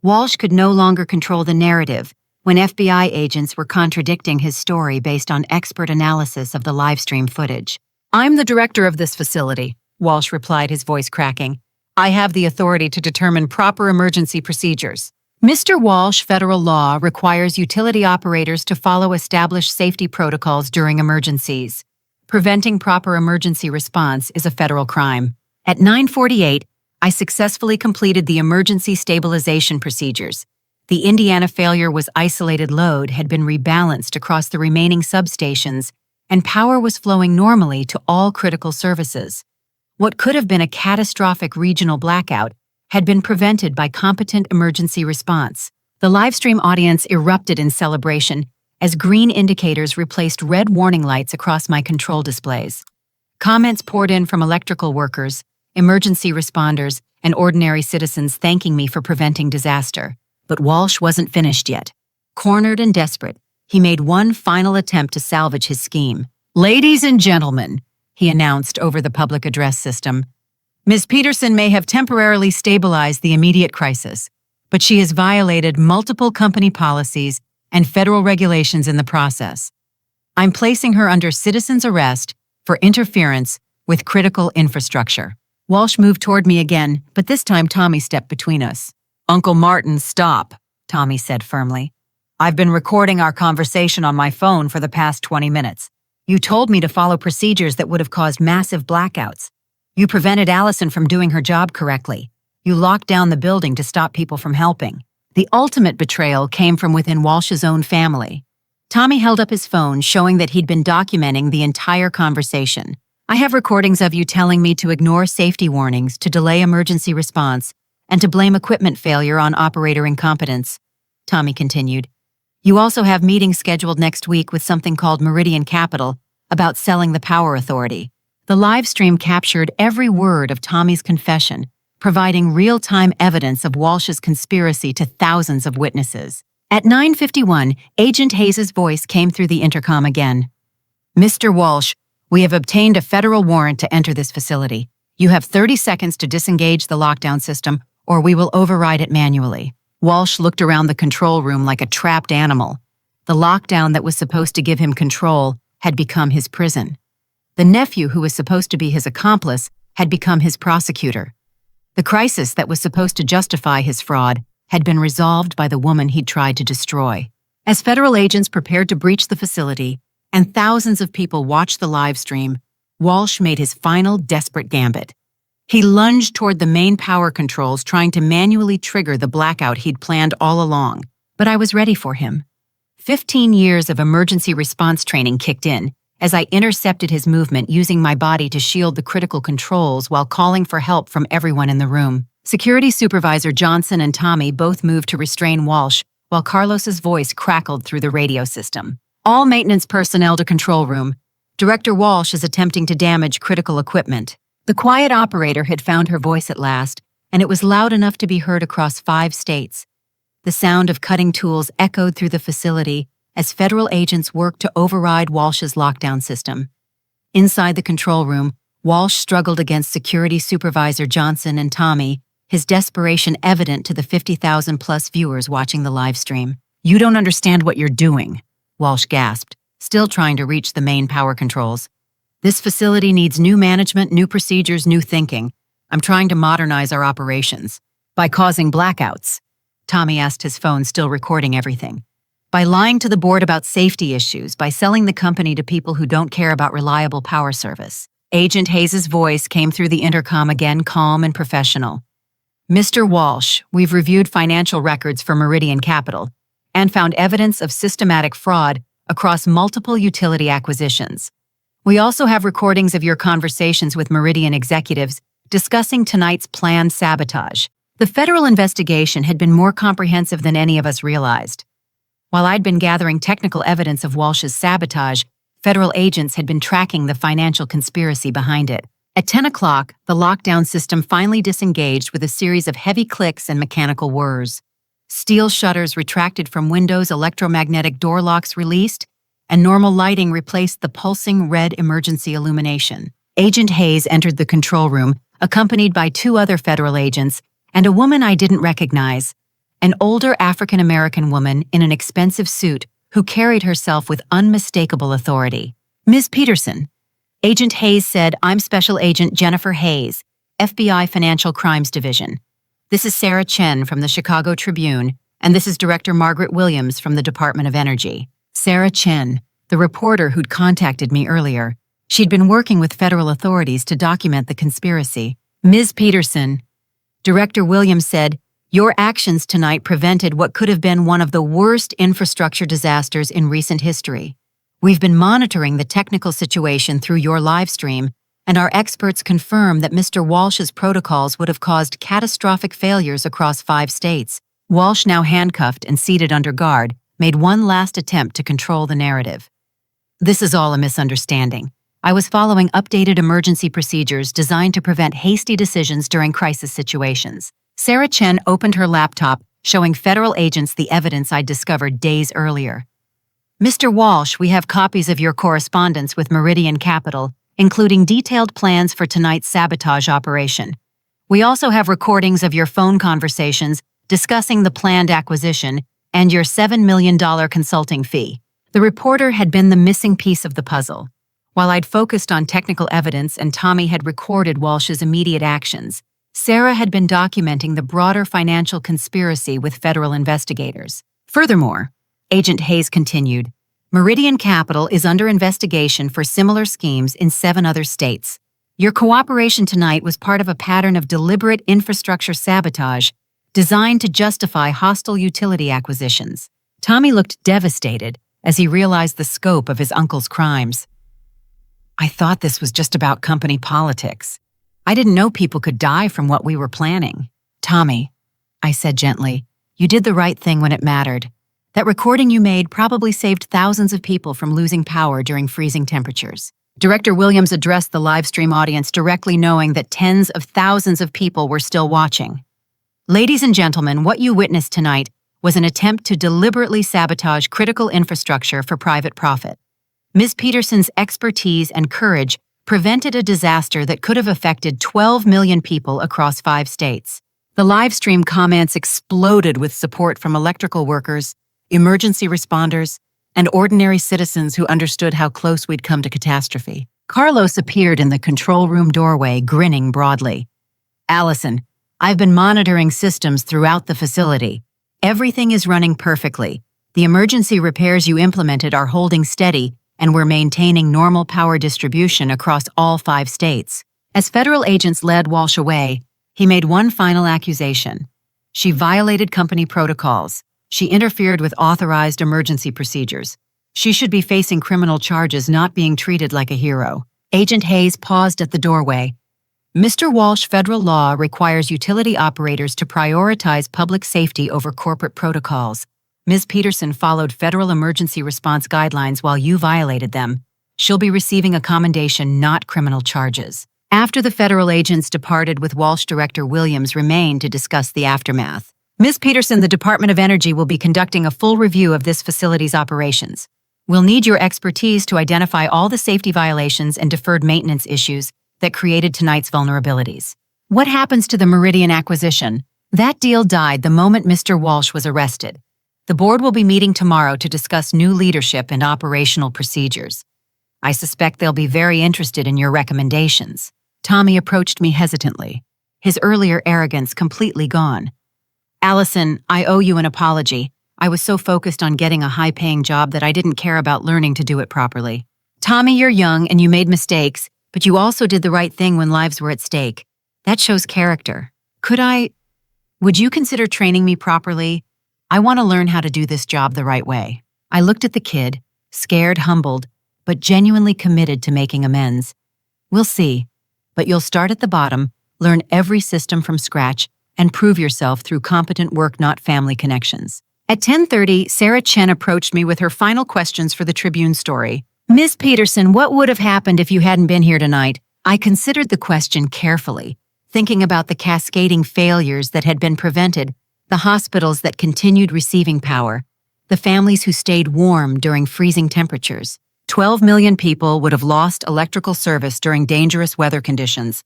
Walsh could no longer control the narrative when FBI agents were contradicting his story based on expert analysis of the livestream footage. "I'm the director of this facility," Walsh replied, his voice cracking. "I have the authority to determine proper emergency procedures." Mr. Walsh, federal law requires utility operators to follow established safety protocols during emergencies. Preventing proper emergency response is a federal crime. At 9:48, I successfully completed the emergency stabilization procedures. The Indiana failure was isolated load had been rebalanced across the remaining substations, and power was flowing normally to all critical services. What could have been a catastrophic regional blackout had been prevented by competent emergency response. The livestream audience erupted in celebration as green indicators replaced red warning lights across my control displays. Comments poured in from electrical workers, emergency responders, and ordinary citizens thanking me for preventing disaster. But Walsh wasn't finished yet. Cornered and desperate, he made one final attempt to salvage his scheme. "Ladies and gentlemen," he announced over the public address system, "Ms. Peterson may have temporarily stabilized the immediate crisis, but she has violated multiple company policies and federal regulations in the process. I'm placing her under citizen's arrest for interference with critical infrastructure." Walsh moved toward me again, but this time Tommy stepped between us. "Uncle Martin, stop," Tommy said firmly. "I've been recording our conversation on my phone for the past 20 minutes. You told me to follow procedures that would have caused massive blackouts. You prevented Alison from doing her job correctly. You locked down the building to stop people from helping. The ultimate betrayal came from within Walsh's own family." Tommy held up his phone, showing that he'd been documenting the entire conversation. "I have recordings of you telling me to ignore safety warnings, to delay emergency response, and to blame equipment failure on operator incompetence," Tommy continued. "You also have meetings scheduled next week with something called Meridian Capital about selling the power authority." The live stream captured every word of Tommy's confession, providing real-time evidence of Walsh's conspiracy to thousands of witnesses. At 9:51, Agent Hayes' voice came through the intercom again. "Mr. Walsh, we have obtained a federal warrant to enter this facility. You have 30 seconds to disengage the lockdown system, or we will override it manually." Walsh looked around the control room like a trapped animal. The lockdown that was supposed to give him control had become his prison. The nephew who was supposed to be his accomplice had become his prosecutor. The crisis that was supposed to justify his fraud had been resolved by the woman he'd tried to destroy. As federal agents prepared to breach the facility and thousands of people watched the live stream, Walsh made his final desperate gambit. He lunged toward the main power controls, trying to manually trigger the blackout he'd planned all along. But I was ready for him. 15 years of emergency response training kicked in as I intercepted his movement, using my body to shield the critical controls while calling for help from everyone in the room. Security Supervisor Johnson and Tommy both moved to restrain Walsh, while Carlos's voice crackled through the radio system. "All maintenance personnel to control room. Director Walsh is attempting to damage critical equipment." The quiet operator had found her voice at last, and it was loud enough to be heard across 5 states. The sound of cutting tools echoed through the facility as federal agents worked to override Walsh's lockdown system. Inside the control room, Walsh struggled against Security Supervisor Johnson and Tommy, his desperation evident to the 50,000-plus viewers watching the live stream. "You don't understand what you're doing," Walsh gasped, still trying to reach the main power controls. "This facility needs new management, new procedures, new thinking. I'm trying to modernize our operations." "By causing blackouts?" Tommy asked, his phone still recording everything. "By lying to the board about safety issues, by selling the company to people who don't care about reliable power service." Agent Hayes' voice came through the intercom again, calm and professional. "Mr. Walsh, we've reviewed financial records for Meridian Capital and found evidence of systematic fraud across multiple utility acquisitions. We also have recordings of your conversations with Meridian executives discussing tonight's planned sabotage." The federal investigation had been more comprehensive than any of us realized. While I'd been gathering technical evidence of Walsh's sabotage, federal agents had been tracking the financial conspiracy behind it. At 10 o'clock, the lockdown system finally disengaged with a series of heavy clicks and mechanical whirs. Steel shutters retracted from windows, electromagnetic door locks released, and normal lighting replaced the pulsing red emergency illumination. Agent Hayes entered the control room, accompanied by 2 other federal agents and a woman I didn't recognize, an older African-American woman in an expensive suit who carried herself with unmistakable authority. "Ms. Peterson," Agent Hayes said, "I'm Special Agent Jennifer Hayes, FBI Financial Crimes Division. This is Sarah Chen from the Chicago Tribune, and this is Director Margaret Williams from the Department of Energy." Sarah Chen, the reporter who'd contacted me earlier. She'd been working with federal authorities to document the conspiracy. "Ms. Peterson," Director Williams said, "your actions tonight prevented what could have been one of the worst infrastructure disasters in recent history. We've been monitoring the technical situation through your live stream, and our experts confirm that Mr. Walsh's protocols would have caused catastrophic failures across 5 states. Walsh, now handcuffed and seated under guard, made one last attempt to control the narrative. This is all a misunderstanding. I was following updated emergency procedures designed to prevent hasty decisions during crisis situations." Sarah Chen opened her laptop, showing federal agents the evidence I'd discovered days earlier. "Mr. Walsh, we have copies of your correspondence with Meridian Capital, including detailed plans for tonight's sabotage operation. We also have recordings of your phone conversations discussing the planned acquisition and your $7 million consulting fee." The reporter had been the missing piece of the puzzle. While I'd focused on technical evidence and Tommy had recorded Walsh's immediate actions, Sarah had been documenting the broader financial conspiracy with federal investigators. Furthermore, Agent Hayes continued, "Meridian Capital is under investigation for similar schemes in 7 other states. Your cooperation tonight was part of a pattern of deliberate infrastructure sabotage designed to justify hostile utility acquisitions." Tommy looked devastated as he realized the scope of his uncle's crimes. "I thought this was just about company politics. I didn't know people could die from what we were planning." "Tommy," I said gently, "you did the right thing when it mattered. That recording you made probably saved thousands of people from losing power during freezing temperatures." Director Williams addressed the live stream audience directly, knowing that tens of thousands of people were still watching. "Ladies and gentlemen, what you witnessed tonight was an attempt to deliberately sabotage critical infrastructure for private profit. Ms. Peterson's expertise and courage prevented a disaster that could have affected 12 million people across 5 states." The live stream comments exploded with support from electrical workers, emergency responders, and ordinary citizens who understood how close we'd come to catastrophe. Carlos appeared in the control room doorway, grinning broadly. "Alison, I've been monitoring systems throughout the facility. Everything is running perfectly. The emergency repairs you implemented are holding steady, and we're maintaining normal power distribution across all 5 states." As federal agents led Walsh away, he made one final accusation. "She violated company protocols. She interfered with authorized emergency procedures. She should be facing criminal charges, not being treated like a hero." Agent Hayes paused at the doorway. "Mr. Walsh, federal law requires utility operators to prioritize public safety over corporate protocols. Ms. Peterson followed federal emergency response guidelines while you violated them. She'll be receiving a commendation, not criminal charges." After the federal agents departed with Walsh, Director Williams remained to discuss the aftermath. "Ms. Peterson, the Department of Energy will be conducting a full review of this facility's operations. We'll need your expertise to identify all the safety violations and deferred maintenance issues that created tonight's vulnerabilities. What happens to the Meridian acquisition? That deal died the moment Mr. Walsh was arrested. The board will be meeting tomorrow to discuss new leadership and operational procedures. I suspect they'll be very interested in your recommendations." Tommy approached me hesitantly, his earlier arrogance completely gone. "Alison, I owe you an apology. I was so focused on getting a high-paying job that I didn't care about learning to do it properly." "Tommy, you're young and you made mistakes, but you also did the right thing when lives were at stake. That shows character. Would you consider training me properly? I want to learn how to do this job the right way." I looked at the kid, scared, humbled, but genuinely committed to making amends. "We'll see, but you'll start at the bottom, learn every system from scratch, and prove yourself through competent work, not family connections." At 10:30, Sarah Chen approached me with her final questions for the Tribune story. "Ms. Peterson, what would have happened if you hadn't been here tonight? I considered the question carefully, thinking about the cascading failures that had been prevented, the hospitals that continued receiving power, the families who stayed warm during freezing temperatures. 12 million people would have lost electrical service during dangerous weather conditions.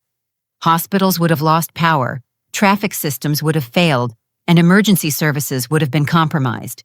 Hospitals would have lost power, traffic systems would have failed, and emergency services would have been compromised.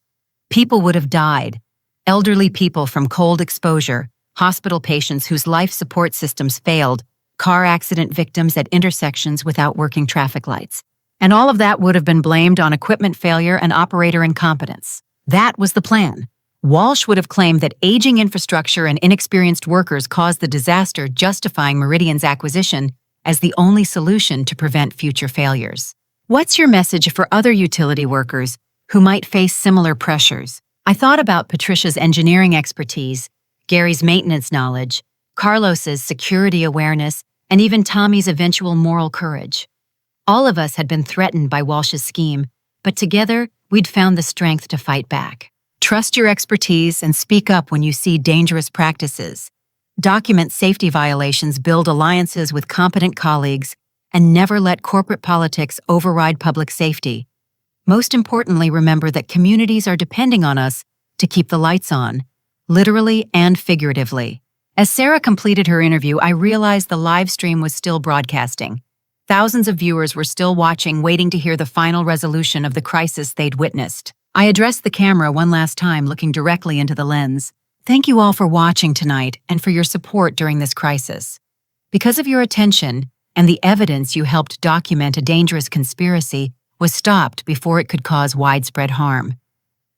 People would have died. Elderly people from cold exposure, hospital patients whose life support systems failed, car accident victims at intersections without working traffic lights. And all of that would have been blamed on equipment failure and operator incompetence. That was the plan. Walsh would have claimed that aging infrastructure and inexperienced workers caused the disaster, justifying Meridian's acquisition as the only solution to prevent future failures. What's your message for other utility workers who might face similar pressures? I thought about Patricia's engineering expertise, Gary's maintenance knowledge, Carlos's security awareness, and even Tommy's eventual moral courage. All of us had been threatened by Walsh's scheme, but together we'd found the strength to fight back. Trust your expertise and speak up when you see dangerous practices. Document safety violations, build alliances with competent colleagues, and never let corporate politics override public safety. Most importantly, remember that communities are depending on us to keep the lights on, literally and figuratively. As Sarah completed her interview, I realized the live stream was still broadcasting. Thousands of viewers were still watching, waiting to hear the final resolution of the crisis they'd witnessed. I addressed the camera one last time, looking directly into the lens. Thank you all for watching tonight and for your support during this crisis. Because of your attention and the evidence, you helped document a dangerous conspiracy was stopped before it could cause widespread harm.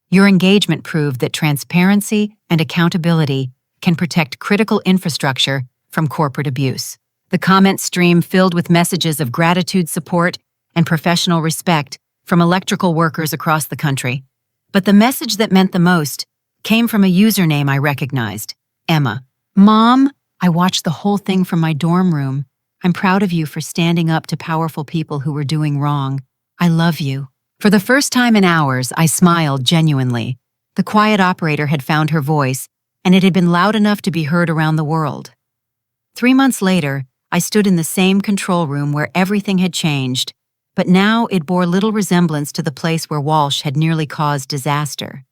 Your engagement proved that transparency and accountability can protect critical infrastructure from corporate abuse. The comment stream filled with messages of gratitude, support, and professional respect from electrical workers across the country. But the message that meant the most came from a username I recognized, Emma. Mom, I watched the whole thing from my dorm room. I'm proud of you for standing up to powerful people who were doing wrong. I love you. For the first time in hours, I smiled genuinely. The quiet operator had found her voice, and it had been loud enough to be heard around the world. 3 months later, I stood in the same control room where everything had changed, but now it bore little resemblance to the place where Walsh had nearly caused disaster.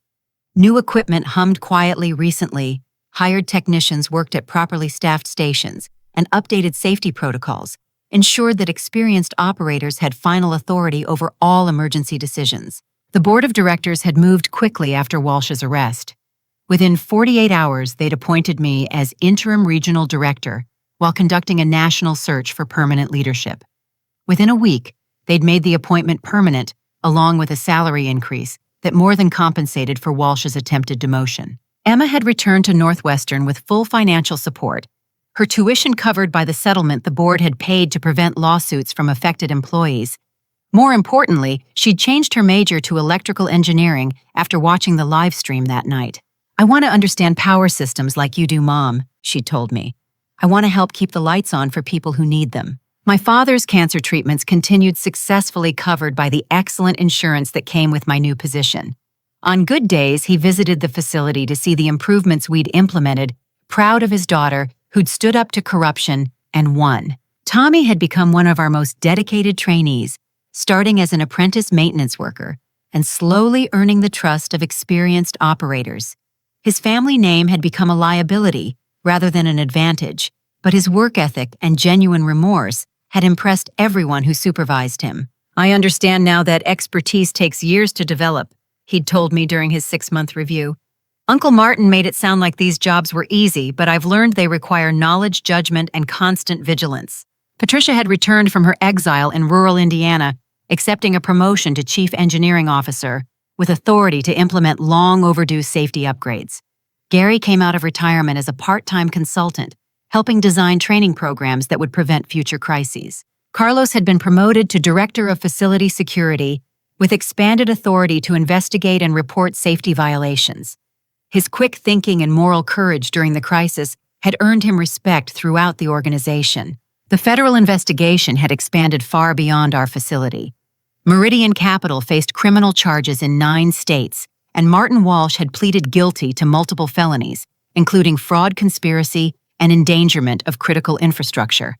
New equipment hummed quietly recently, hired technicians worked at properly staffed stations, and updated safety protocols ensured that experienced operators had final authority over all emergency decisions. The board of directors had moved quickly after Walsh's arrest. Within 48 hours, they'd appointed me as interim regional director while conducting a national search for permanent leadership. Within a week, they'd made the appointment permanent, along with a salary increase that more than compensated for Walsh's attempted demotion. Emma had returned to Northwestern with full financial support, her tuition covered by the settlement the board had paid to prevent lawsuits from affected employees. More importantly, she'd changed her major to electrical engineering after watching the live stream that night. I want to understand power systems like you do, Mom, she told me. I want to help keep the lights on for people who need them. My father's cancer treatments continued successfully covered by the excellent insurance that came with my new position. On good days, he visited the facility to see the improvements we'd implemented, proud of his daughter who'd stood up to corruption and won. Tommy had become one of our most dedicated trainees, starting as an apprentice maintenance worker and slowly earning the trust of experienced operators. His family name had become a liability rather than an advantage, but his work ethic and genuine remorse had impressed everyone who supervised him. I understand now that expertise takes years to develop, he'd told me during his 6-month review. Uncle Martin made it sound like these jobs were easy, but I've learned they require knowledge, judgment, and constant vigilance. Patricia had returned from her exile in rural Indiana, accepting a promotion to Chief Engineering Officer, with authority to implement long overdue safety upgrades. Gary came out of retirement as a part-time consultant, helping design training programs that would prevent future crises. Carlos had been promoted to Director of Facility Security, with expanded authority to investigate and report safety violations. His quick thinking and moral courage during the crisis had earned him respect throughout the organization. The federal investigation had expanded far beyond our facility. Meridian Capital faced criminal charges in 9 states, and Martin Walsh had pleaded guilty to multiple felonies, including fraud, conspiracy, and endangerment of critical infrastructure.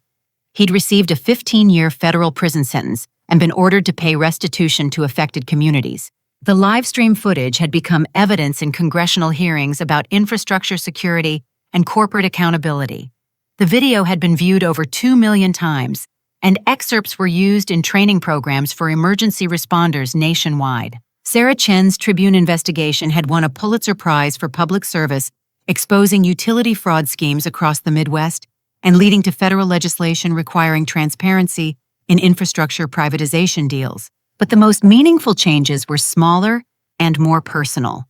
He'd received a 15-year federal prison sentence and been ordered to pay restitution to affected communities. The live stream footage had become evidence in congressional hearings about infrastructure security and corporate accountability. The video had been viewed over 2 million times, and excerpts were used in training programs for emergency responders nationwide. Sarah Chen's Tribune investigation had won a Pulitzer Prize for public service, exposing utility fraud schemes across the Midwest and leading to federal legislation requiring transparency in infrastructure privatization deals. But the most meaningful changes were smaller and more personal.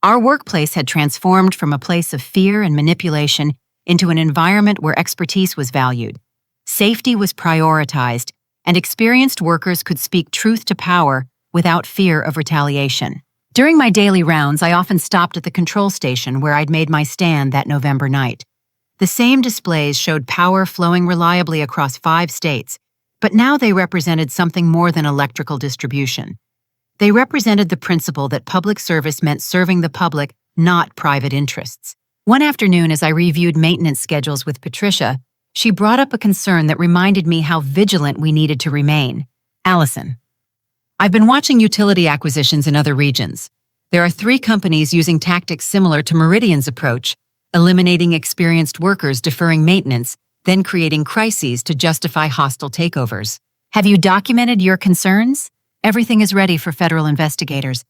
Our workplace had transformed from a place of fear and manipulation into an environment where expertise was valued. Safety was prioritized, and experienced workers could speak truth to power without fear of retaliation. During my daily rounds, I often stopped at the control station where I'd made my stand that November night. The same displays showed power flowing reliably across 5 states, but now they represented something more than electrical distribution. They represented the principle that public service meant serving the public, not private interests. One afternoon, as I reviewed maintenance schedules with Patricia, she brought up a concern that reminded me how vigilant we needed to remain. Alison, I've been watching utility acquisitions in other regions. There are 3 companies using tactics similar to Meridian's approach, eliminating experienced workers, deferring maintenance, then creating crises to justify hostile takeovers. Have you documented your concerns? Everything is ready for federal investigators,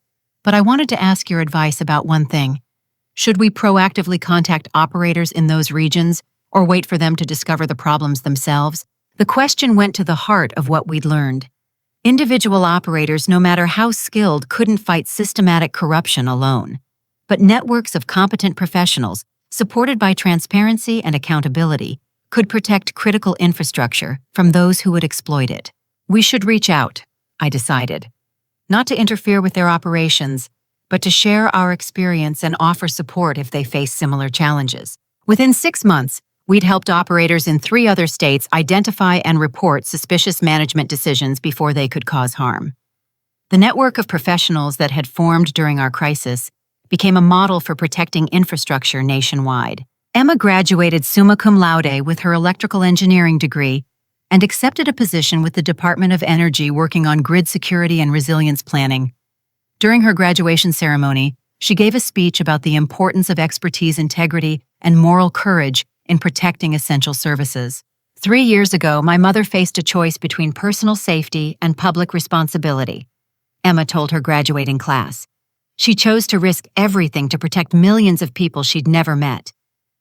but I wanted to ask your advice about one thing. Should we proactively contact operators in those regions or wait for them to discover the problems themselves? The question went to the heart of what we'd learned. Individual operators, no matter how skilled, couldn't fight systematic corruption alone. But networks of competent professionals, supported by transparency and accountability, could protect critical infrastructure from those who would exploit it. We should reach out, I decided. Not to interfere with their operations, but to share our experience and offer support if they face similar challenges. Within 6 months, we'd helped operators in 3 other states identify and report suspicious management decisions before they could cause harm. The network of professionals that had formed during our crisis became a model for protecting infrastructure nationwide. Emma graduated summa cum laude with her electrical engineering degree and accepted a position with the Department of Energy working on grid security and resilience planning. During her graduation ceremony, she gave a speech about the importance of expertise, integrity, and moral courage in protecting essential services. 3 years ago, my mother faced a choice between personal safety and public responsibility, Emma told her graduating class. She chose to risk everything to protect millions of people she'd never met.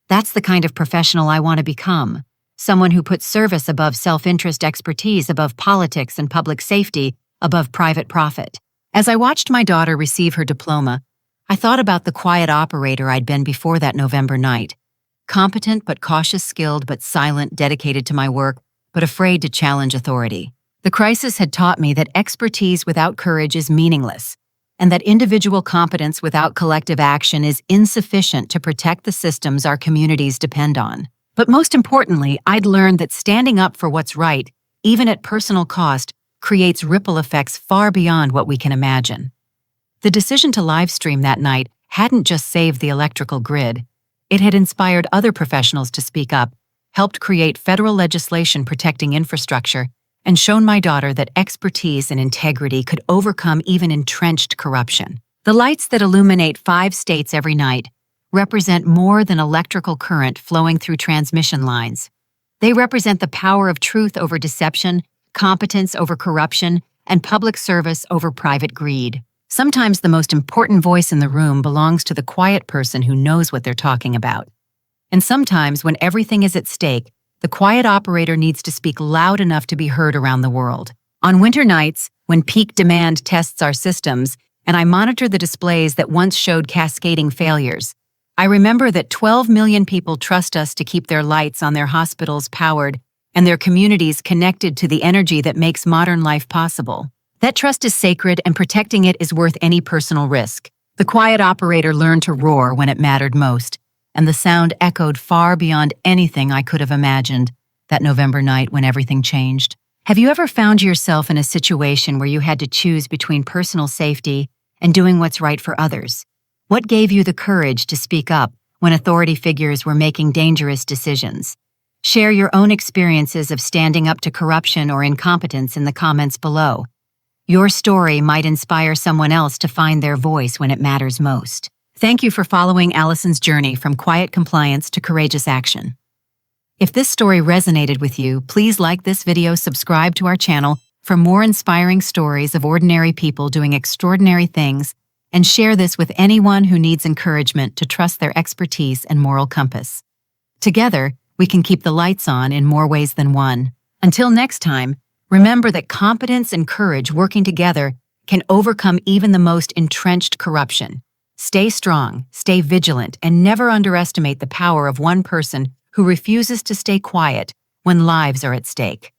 That's the kind of professional I want to become, someone who puts service above self-interest, expertise above politics, and public safety above private profit. As I watched my daughter receive her diploma, I thought about the quiet operator I'd been before that November night. Competent but cautious, skilled but silent, dedicated to my work, but afraid to challenge authority. The crisis had taught me that expertise without courage is meaningless, and that individual competence without collective action is insufficient to protect the systems our communities depend on. But most importantly, I'd learned that standing up for what's right, even at personal cost, creates ripple effects far beyond what we can imagine. The decision to live stream that night hadn't just saved the electrical grid. It had inspired other professionals to speak up, helped create federal legislation protecting infrastructure, and shown my daughter that expertise and integrity could overcome even entrenched corruption. The lights that illuminate 5 states every night represent more than electrical current flowing through transmission lines. They represent the power of truth over deception, competence over corruption, and public service over private greed. Sometimes the most important voice in the room belongs to the quiet person who knows what they're talking about. And sometimes, when everything is at stake, the quiet operator needs to speak loud enough to be heard around the world. On winter nights, when peak demand tests our systems, and I monitor the displays that once showed cascading failures, I remember that 12 million people trust us to keep their lights on, their hospitals powered, and their communities connected to the energy that makes modern life possible. That trust is sacred, and protecting it is worth any personal risk. The quiet operator learned to roar when it mattered most, and the sound echoed far beyond anything I could have imagined that November night when everything changed. Have you ever found yourself in a situation where you had to choose between personal safety and doing what's right for others? What gave you the courage to speak up when authority figures were making dangerous decisions. Share your own experiences of standing up to corruption or incompetence in the comments below. Your story might inspire someone else to find their voice when it matters most. Thank you for following Alison's journey from quiet compliance to courageous action. If this story resonated with you, please like this video, subscribe to our channel for more inspiring stories of ordinary people doing extraordinary things, and share this with anyone who needs encouragement to trust their expertise and moral compass. Together, we can keep the lights on in more ways than one. Until next time, remember that competence and courage working together can overcome even the most entrenched corruption. Stay strong, stay vigilant, and never underestimate the power of one person who refuses to stay quiet when lives are at stake.